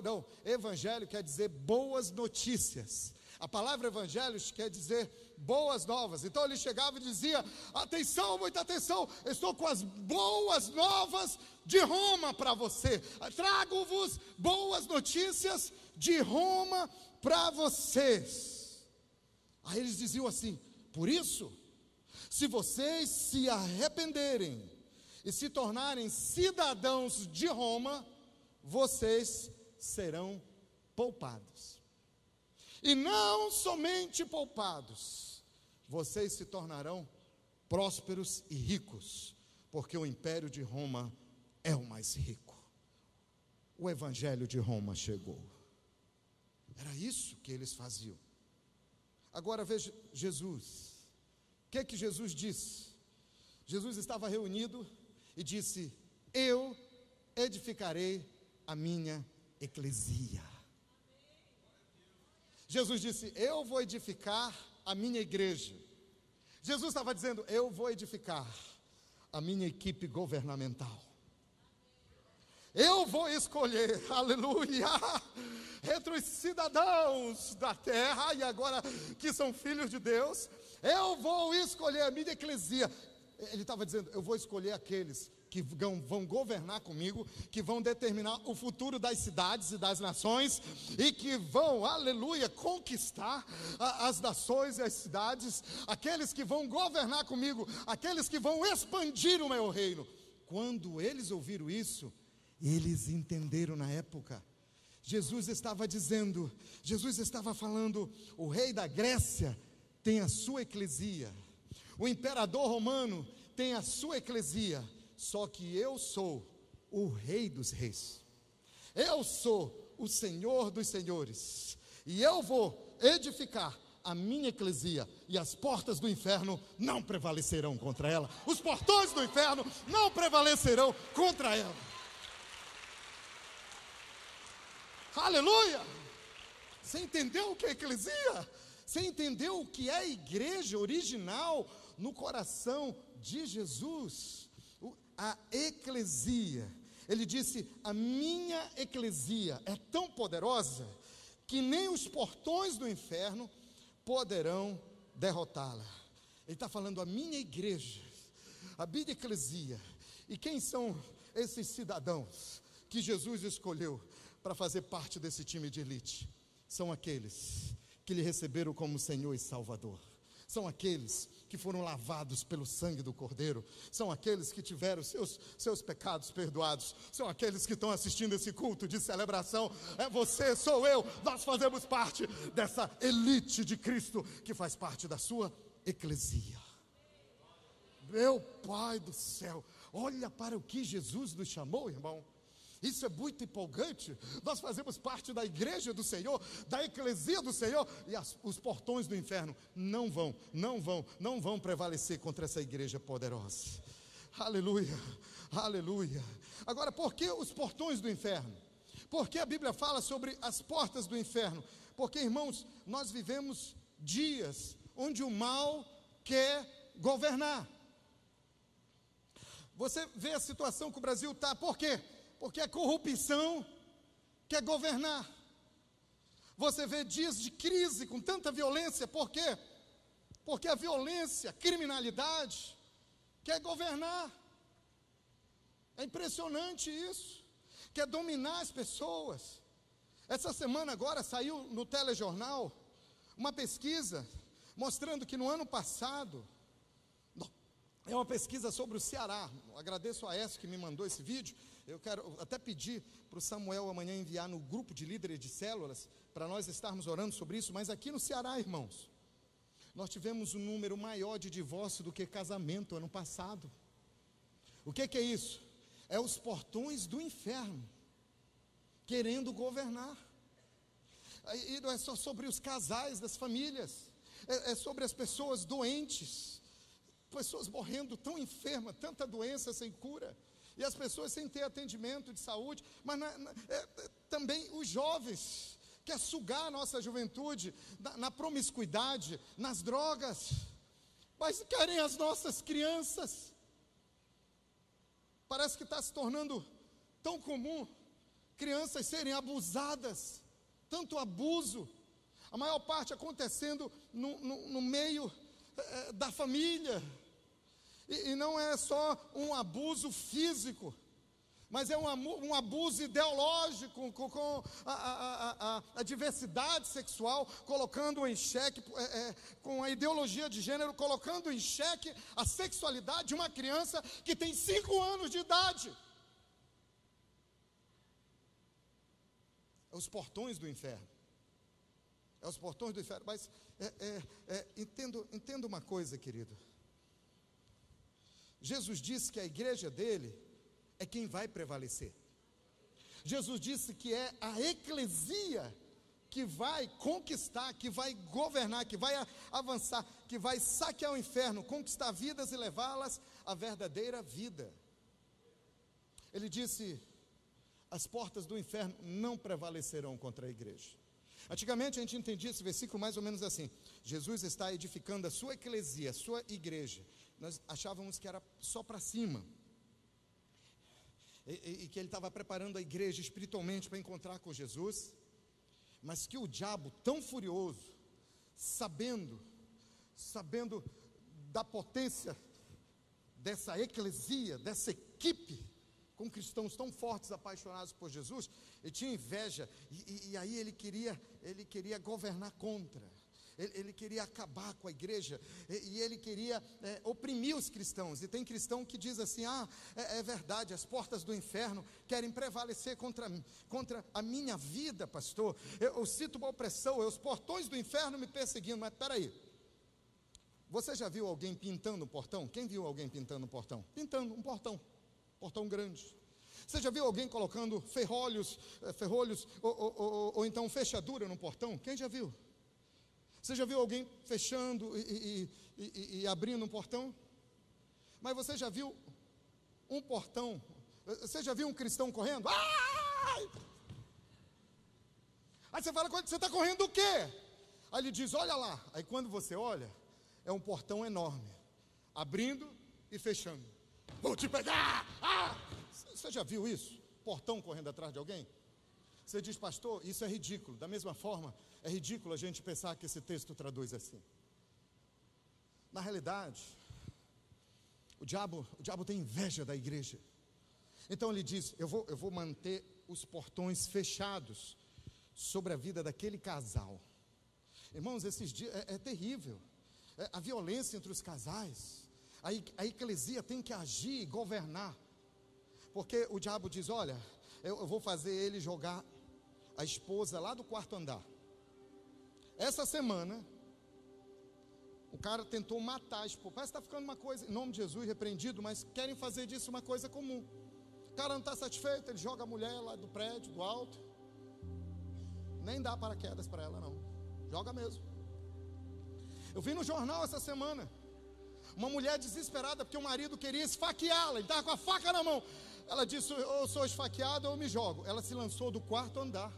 Não. Evangelho quer dizer boas notícias. A palavra evangelho quer dizer boas novas. Então ele chegava e dizia: atenção, muita atenção, estou com as boas novas de Roma para você. Trago-vos boas notícias de Roma para vocês. Aí eles diziam assim: por isso Se vocês se arrependerem e se tornarem cidadãos de Roma, vocês serão poupados. E não somente poupados, vocês se tornarão prósperos e ricos, porque o império de Roma é o mais rico. O evangelho de Roma chegou. Era isso que eles faziam. Agora veja Jesus. O que é que Jesus disse? Jesus estava reunido e disse: eu edificarei a minha eclesia. Jesus disse: eu vou edificar a minha igreja. Jesus estava dizendo: eu vou edificar a minha equipe governamental. Eu vou escolher, aleluia, entre os cidadãos da terra e agora que são filhos de Deus, eu vou escolher a minha eclesia. Ele estava dizendo: eu vou escolher aqueles que vão governar comigo, que vão determinar o futuro das cidades e das nações, e que vão, aleluia, conquistar as nações e as cidades, aqueles que vão governar comigo, aqueles que vão expandir o meu reino. Quando eles ouviram isso, eles entenderam na época. Jesus estava dizendo, Jesus estava falando: o rei da Grécia tem a sua eclesia, o imperador romano tem a sua eclesia, só que eu sou o rei dos reis, eu sou o Senhor dos senhores, e eu vou edificar a minha eclesia, e as portas do inferno não prevalecerão contra ela, os portões do inferno não prevalecerão contra ela. Aleluia! Você entendeu o que é eclesia? Você entendeu o que é a igreja original no coração de Jesus? A eclesia, ele disse: a minha eclesia é tão poderosa que nem os portões do inferno poderão derrotá-la. Ele está falando: a minha igreja, a minha eclesia. E quem são esses cidadãos que Jesus escolheu para fazer parte desse time de elite? São aqueles que lhe receberam como Senhor e Salvador. São aqueles que foram lavados pelo sangue do Cordeiro. São aqueles que tiveram seus pecados perdoados. São aqueles que estão assistindo esse culto de celebração. É você, sou eu. Nós fazemos parte dessa elite de Cristo, que faz parte da sua eclesia. Meu Pai do céu, olha para o que Jesus nos chamou, irmão. Isso é muito empolgante. Nós fazemos parte da igreja do Senhor, da eclesia do Senhor, e os portões do inferno não vão prevalecer contra essa igreja poderosa. Aleluia, aleluia. Agora, por que os portões do inferno? Por que a Bíblia fala sobre as portas do inferno? Porque, irmãos, nós vivemos dias onde o mal quer governar. Você vê a situação que o Brasil está. Por quê? Porque a corrupção quer governar. Você vê dias de crise com tanta violência. Por quê? Porque a violência, a criminalidade quer governar. É impressionante isso. Quer dominar as pessoas. Essa semana agora saiu no telejornal uma pesquisa mostrando que no ano passado, é uma pesquisa sobre o Ceará. Agradeço a Aécio que me mandou esse vídeo. Eu quero até pedir para o Samuel amanhã enviar no grupo de líderes de células, para nós estarmos orando sobre isso. Mas aqui no Ceará, irmãos, nós tivemos um número maior de divórcio do que casamento ano passado. O que é isso? É os portões do inferno querendo governar. E não é só sobre os casais das famílias, é sobre as pessoas doentes, pessoas morrendo tão enfermas, tanta doença sem cura, e as pessoas sem ter atendimento de saúde, mas também os jovens, quer sugar a nossa juventude na promiscuidade, nas drogas, mas querem as nossas crianças. Parece que está se tornando tão comum crianças serem abusadas, tanto abuso, a maior parte acontecendo no meio da família. E não é só um abuso físico, mas é um abuso ideológico com a diversidade sexual, colocando em xeque, com a ideologia de gênero, colocando em xeque a sexualidade de uma criança que tem 5 anos de idade. É os portões do inferno. É os portões do inferno. Mas entenda uma coisa, querido. Jesus disse que a igreja dele é quem vai prevalecer. Jesus disse que é a eclesia que vai conquistar, que vai governar, que vai avançar, que vai saquear o inferno, conquistar vidas e levá-las à verdadeira vida. Ele disse: as portas do inferno não prevalecerão contra a igreja. Antigamente a gente entendia esse versículo mais ou menos assim: Jesus está edificando a sua eclesia, a sua igreja. Nós achávamos que era só para cima, e que ele estava preparando a igreja espiritualmente para encontrar com Jesus, mas que o diabo, tão furioso, sabendo da potência dessa eclesia, dessa equipe, com cristãos tão fortes, apaixonados por Jesus, ele tinha inveja, e aí ele queria governar contra. Ele queria acabar com a igreja, e ele queria oprimir os cristãos. E tem cristão que diz assim: é verdade, as portas do inferno querem prevalecer contra a minha vida, pastor. Eu sinto uma opressão, os portões do inferno me perseguindo. Mas peraí, você já viu alguém pintando um portão? Quem viu alguém pintando um portão? Pintando um portão grande. Você já viu alguém colocando ferrolhos ou então fechadura no portão? Quem já viu? Você já viu alguém fechando e abrindo um portão? Mas você já viu um portão? Você já viu um cristão correndo? Ai! Aí você fala: você está correndo o quê? Aí ele diz: olha lá. Aí quando você olha, é um portão enorme, abrindo e fechando. Vou te pegar! Você já viu isso? Portão correndo atrás de alguém? Você diz: pastor, isso é ridículo. Da mesma forma, é ridículo a gente pensar que esse texto traduz assim. Na realidade, o diabo tem inveja da igreja. Então ele diz: eu vou manter os portões fechados sobre a vida daquele casal. Irmãos, esses dias é terrível. A violência entre os casais. A eclesia tem que agir e governar. Porque o diabo diz: olha, eu vou fazer ele jogar a esposa lá do quarto andar. Essa semana, o cara tentou matar a esposa. Parece que está ficando uma coisa, em nome de Jesus, repreendido, mas querem fazer disso uma coisa comum. O cara não está satisfeito, ele joga a mulher lá do prédio, do alto. Nem dá paraquedas para ela, não. Joga mesmo. Eu vi no jornal essa semana uma mulher desesperada porque o marido queria esfaqueá-la. Ele estava com a faca na mão. Ela disse: ou eu sou esfaqueado ou eu me jogo. Ela se lançou do quarto andar.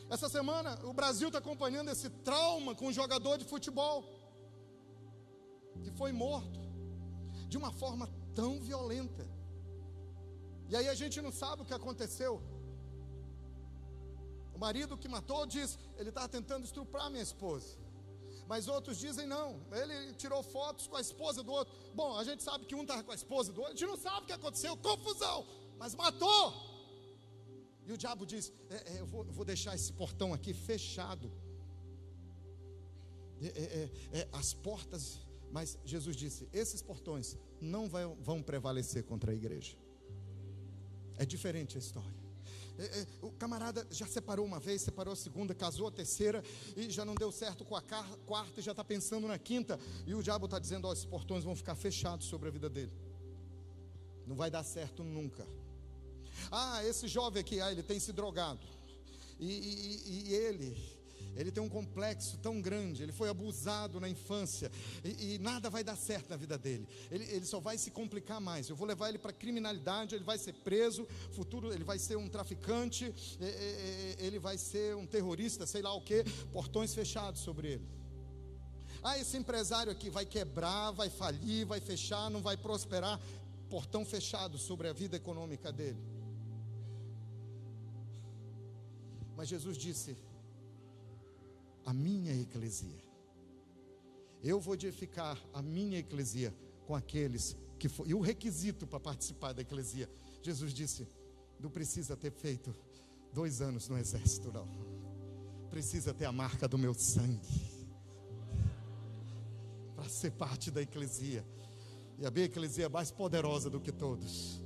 Essa semana o Brasil está acompanhando esse trauma com um jogador de futebol que foi morto de uma forma tão violenta. E aí a gente não sabe o que aconteceu. O marido que matou diz: ele estava tentando estuprar minha esposa. Mas outros dizem: não, ele tirou fotos com a esposa do outro. Bom, a gente sabe que um estava com a esposa do outro. A gente não sabe o que aconteceu, confusão, mas matou. E o diabo diz: eu vou deixar esse portão aqui fechado. As portas, mas Jesus disse: esses portões não vão prevalecer contra a igreja. É diferente a história. O camarada já separou uma vez, separou a segunda, casou a terceira, e já não deu certo com a quarta, e já está pensando na quinta. E o diabo está dizendo: esses portões vão ficar fechados sobre a vida dele. Não vai dar certo nunca. Esse jovem aqui, ele tem se drogado. E ele tem um complexo tão grande. Ele foi abusado na infância. E nada vai dar certo na vida dele. Ele só vai se complicar mais. Eu vou levar ele para criminalidade. Ele vai ser preso. Futuro, ele vai ser um traficante. Ele vai ser um terrorista, sei lá o que. Portões fechados sobre ele. Esse empresário aqui vai quebrar, vai falir, vai fechar, não vai prosperar. Portão fechado sobre a vida econômica dele. Mas Jesus disse: a minha eclesia, eu vou edificar a minha eclesia com aqueles que foi, e o requisito para participar da eclesia. Jesus disse: não precisa ter feito 2 anos no exército, não. Precisa ter a marca do meu sangue para ser parte da eclesia. E a minha eclesia é mais poderosa do que todos,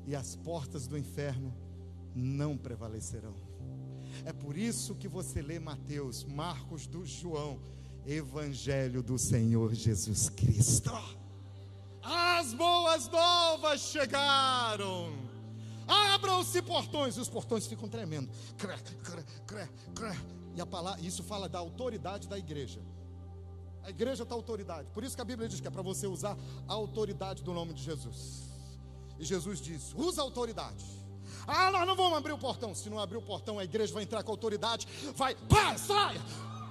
e as portas do inferno não prevalecerão. É por isso que você lê Mateus, Marcos, do João, Evangelho do Senhor Jesus Cristo. As boas novas chegaram. Abram-se portões. E os portões ficam tremendo. E a palavra, isso fala da autoridade da igreja. A igreja está autoridade. Por isso que a Bíblia diz que é para você usar a autoridade do nome de Jesus. E Jesus diz: usa a autoridade. Nós não vamos abrir o portão. Se não abrir o portão, a igreja vai entrar com autoridade. Vai, pá, sai!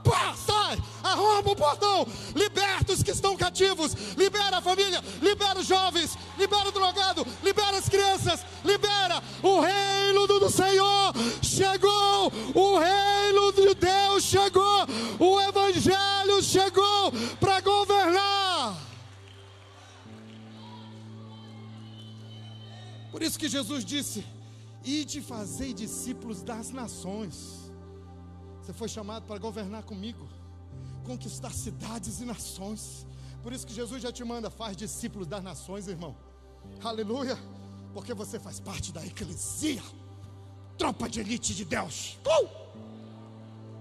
Pá, sai! Arromba o portão! Liberta os que estão cativos! Libera a família! Libera os jovens! Libera o drogado! Libera as crianças! Libera! O reino do Senhor chegou! O reino de Deus chegou! O Evangelho chegou para governar! Por isso que Jesus disse: ide fazei discípulos das nações. Você foi chamado para governar comigo, conquistar cidades e nações. Por isso que Jesus já te manda: faz discípulos das nações, irmão. Aleluia. Porque você faz parte da eclesia, tropa de elite de Deus.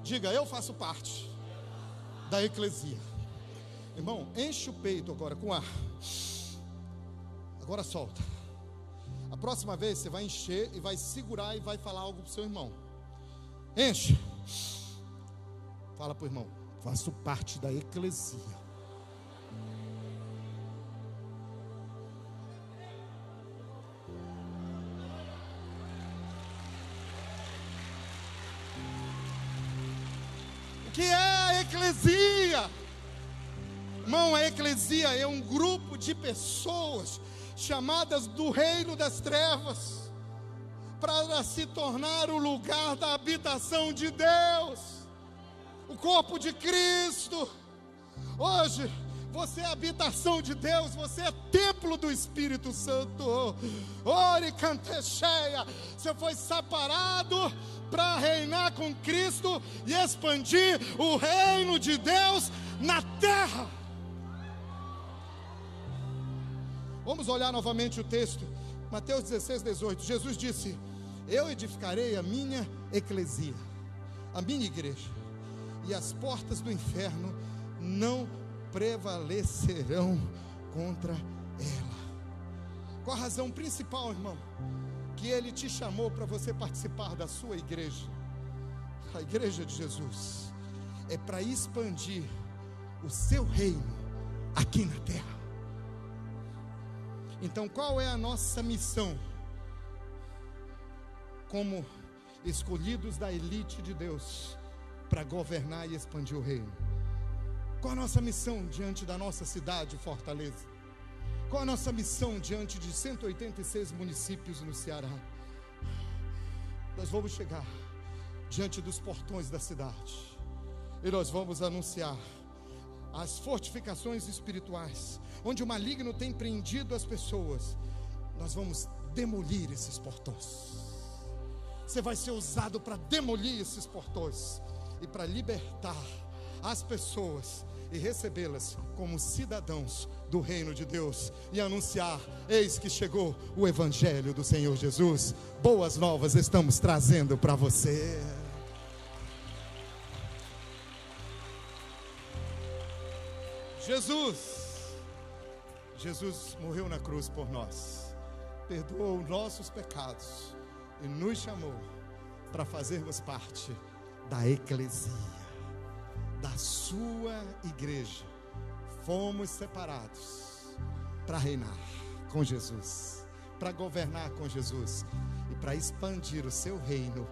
Diga: eu faço parte da eclesia. Irmão, enche o peito agora com ar. Agora solta. A próxima vez você vai encher e vai segurar e vai falar algo para o seu irmão. Enche. Fala para o irmão: faço parte da eclesia. O que é a eclesia? Irmão, a eclesia é um grupo de pessoas chamadas do reino das trevas para se tornar o lugar da habitação de Deus, o corpo de Cristo. Hoje você é habitação de Deus, você é templo do Espírito Santo. Ore cantecheia. Você foi separado para reinar com Cristo e expandir o reino de Deus na terra. Vamos olhar novamente o texto, Mateus 16, 18. Jesus disse: eu edificarei a minha eclesia, a minha igreja, e as portas do inferno não prevalecerão contra ela. Qual a razão principal, irmão, que Ele te chamou para você participar da sua igreja? A igreja de Jesus é para expandir o seu reino aqui na terra. Então, qual é a nossa missão como escolhidos da elite de Deus para governar e expandir o reino? Qual a nossa missão diante da nossa cidade, Fortaleza? Qual a nossa missão diante de 186 municípios no Ceará? Nós vamos chegar diante dos portões da cidade e nós vamos anunciar as fortificações espirituais, onde o maligno tem prendido as pessoas. Nós vamos demolir esses portões. Você vai ser usado para demolir esses portões e para libertar as pessoas e recebê-las como cidadãos do reino de Deus e anunciar: eis que chegou o Evangelho do Senhor Jesus. Boas novas estamos trazendo para você. Jesus morreu na cruz por nós, perdoou nossos pecados e nos chamou para fazermos parte da eclesia, da sua igreja. Fomos separados para reinar com Jesus, para governar com Jesus e para expandir o seu reino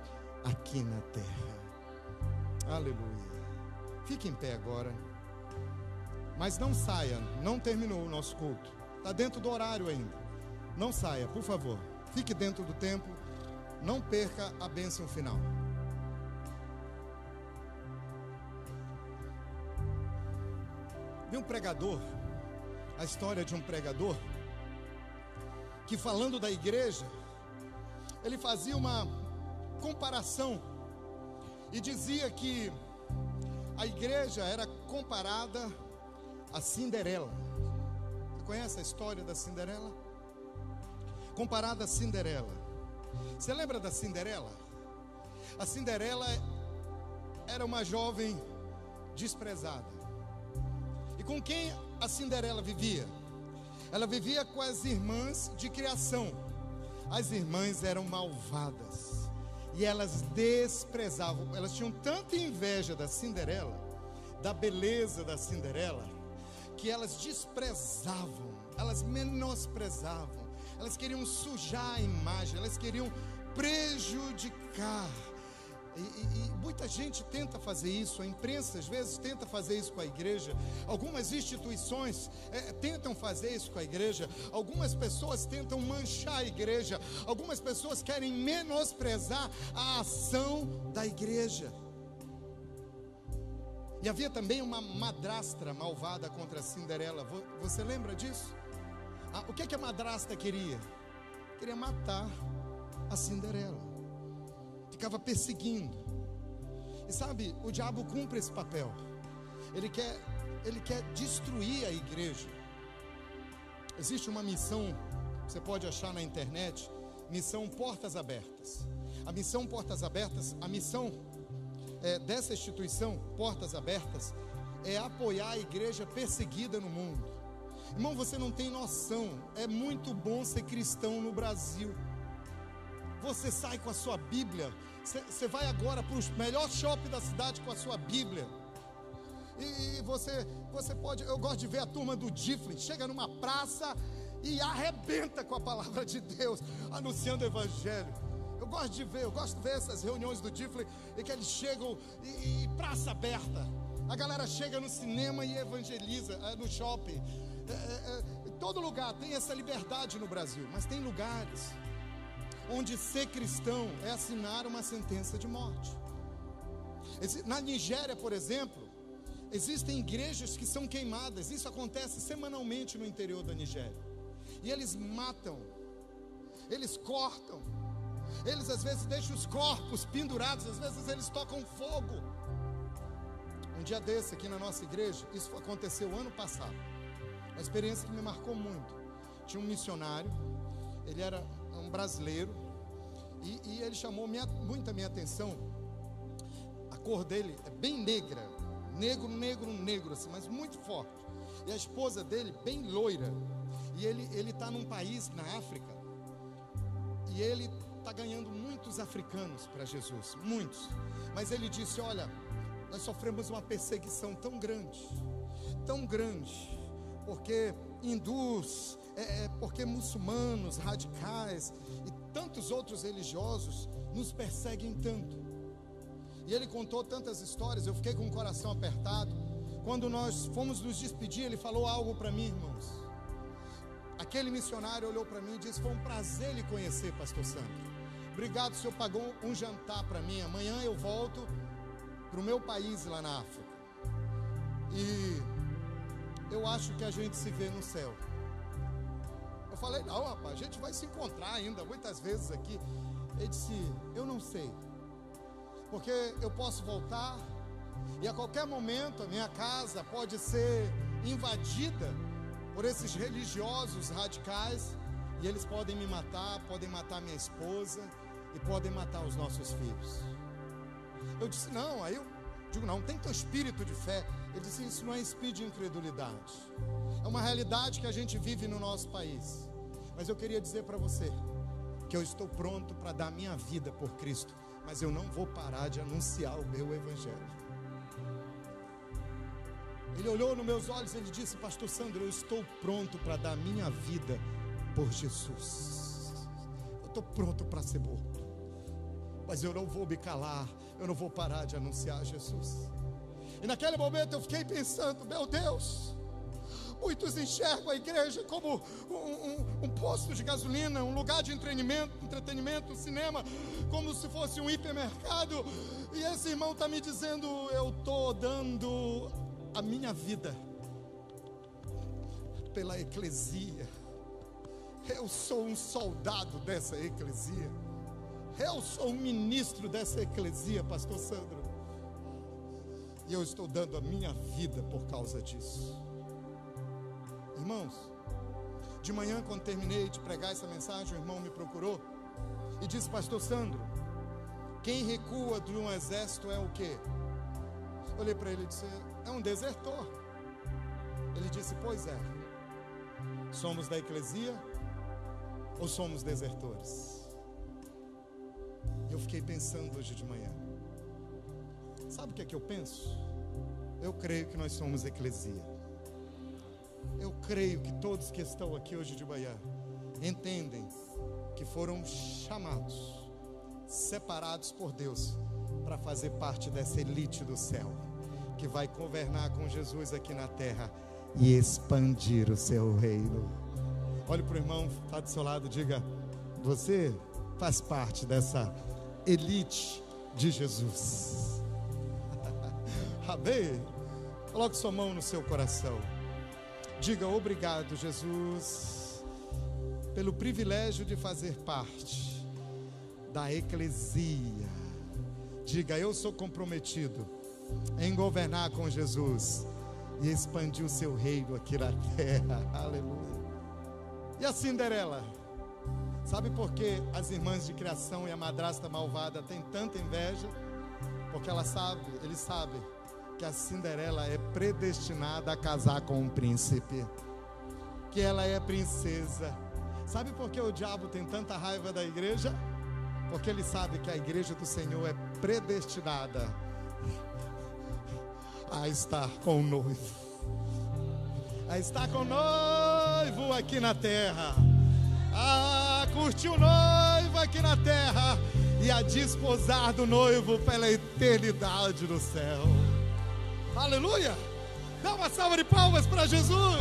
aqui na terra. Aleluia. Fique em pé agora. Mas não saia, não terminou o nosso culto, está dentro do horário ainda. Não saia, por favor, fique dentro do tempo, não perca a bênção final. Vi um pregador, a história de um pregador que, falando da igreja, ele fazia uma comparação e dizia que a igreja era comparada a Cinderela. Você conhece a história da Cinderela? Comparada a Cinderela. Você lembra da Cinderela? A Cinderela era uma jovem desprezada. E com quem a Cinderela vivia? Ela vivia com as irmãs de criação. As irmãs eram malvadas e elas desprezavam. Elas tinham tanta inveja da Cinderela, da beleza da Cinderela, que elas desprezavam, elas menosprezavam, elas queriam sujar a imagem, elas queriam prejudicar. E muita gente tenta fazer isso, a imprensa às vezes tenta fazer isso com a igreja, algumas instituições tentam fazer isso com a igreja, algumas pessoas tentam manchar a igreja, algumas pessoas querem menosprezar a ação da igreja. E havia também uma madrastra malvada contra a Cinderela. Você lembra disso? O que a madrasta queria? Queria matar a Cinderela. Ficava perseguindo. E sabe, o diabo cumpre esse papel. Ele quer destruir a igreja. Existe uma missão, você pode achar na internet, missão Portas Abertas. A missão Portas Abertas, a missão dessa instituição, Portas Abertas, é apoiar a igreja perseguida no mundo. Irmão, você não tem noção, é muito bom ser cristão no Brasil. Você sai com a sua Bíblia, você vai agora para o melhor shopping da cidade com a sua Bíblia. E você pode, eu gosto de ver a turma do Difflin, chega numa praça e arrebenta com a palavra de Deus, anunciando o Evangelho. Eu gosto de ver essas reuniões do Difflin, em que eles chegam e praça aberta. A galera chega no cinema e evangeliza, no shopping. Em todo lugar tem essa liberdade no Brasil, mas tem lugares onde ser cristão é assinar uma sentença de morte. Na Nigéria, por exemplo, existem igrejas que são queimadas. Isso acontece semanalmente no interior da Nigéria. E eles matam, eles cortam, eles às vezes deixam os corpos pendurados, às vezes eles tocam fogo. Um dia desse aqui na nossa igreja, isso aconteceu ano passado. Uma experiência que me marcou muito. Tinha um missionário, ele era um brasileiro, e ele chamou muito a minha atenção. A cor dele é bem negra, negro assim, mas muito forte. E a esposa dele bem loira. E ele está num país na África, e ele está ganhando muitos africanos para Jesus, muitos. Mas ele disse: olha, nós sofremos uma perseguição tão grande, porque hindus, porque muçulmanos radicais e tantos outros religiosos nos perseguem tanto. E ele contou tantas histórias, eu fiquei com o coração apertado. Quando nós fomos nos despedir, ele falou algo para mim, irmãos. Aquele missionário olhou para mim e disse: foi um prazer lhe conhecer, pastor Sandro. Obrigado, o senhor pagou um jantar para mim. Amanhã eu volto para o meu país lá na África. E eu acho que a gente se vê no céu. Eu falei: não, rapaz, a gente vai se encontrar ainda muitas vezes aqui. Ele disse: eu não sei, porque eu posso voltar e a qualquer momento a minha casa pode ser invadida por esses religiosos radicais, e eles podem me matar, podem matar minha esposa e podem matar os nossos filhos. Eu disse: não. Aí eu digo: não, tem teu espírito de fé. Ele disse: isso não é espírito de incredulidade, é uma realidade que a gente vive no nosso país. Mas eu queria dizer para você que eu estou pronto para dar minha vida por Cristo, mas eu não vou parar de anunciar o meu Evangelho. Ele olhou nos meus olhos e ele disse: pastor Sandro, eu estou pronto para dar minha vida por Jesus. Eu estou pronto para ser morto, mas eu não vou me calar, eu não vou parar de anunciar Jesus. E naquele momento eu fiquei pensando: meu Deus, muitos enxergam a igreja como um posto de gasolina, um lugar de entretenimento, um cinema, como se fosse um hipermercado. E esse irmão está me dizendo: eu estou dando a minha vida pela eclesia, Eu sou um soldado dessa eclesia. Eu sou um ministro dessa eclesia, pastor Sandro. E eu estou dando a minha vida por causa disso. Irmãos, de manhã, quando terminei de pregar essa mensagem, o irmão me procurou e disse: pastor Sandro, quem recua de um exército é o quê? Olhei para ele e disse: é um desertor. Ele disse: pois é. Somos da eclesia ou somos desertores? Eu fiquei pensando hoje de manhã. Sabe o que é que eu penso? Eu creio que nós somos eclesia. Eu creio que todos que estão aqui hoje de manhã entendem que foram chamados, separados por Deus para fazer parte dessa elite do céu, que vai governar com Jesus aqui na terra e expandir o seu reino. Olhe para o irmão que está do seu lado e diga: você faz parte dessa elite de Jesus. Amém? Coloque sua mão no seu coração. Diga: obrigado, Jesus, pelo privilégio de fazer parte da eclesia. Diga: eu sou comprometido em governar com Jesus e expandir o seu reino aqui na terra. Aleluia. E a Cinderela? Sabe por que as irmãs de criação e a madrasta malvada têm tanta inveja? Porque eles sabem que a Cinderela é predestinada a casar com um príncipe, que ela é princesa. Sabe por que o diabo tem tanta raiva da igreja? Porque ele sabe que a igreja do Senhor é predestinada a estar com o noivo, a estar com o noivo aqui na terra, a curtir o noivo aqui na terra e a desposar do noivo pela eternidade no céu. Aleluia! Dá uma salva de palmas para Jesus.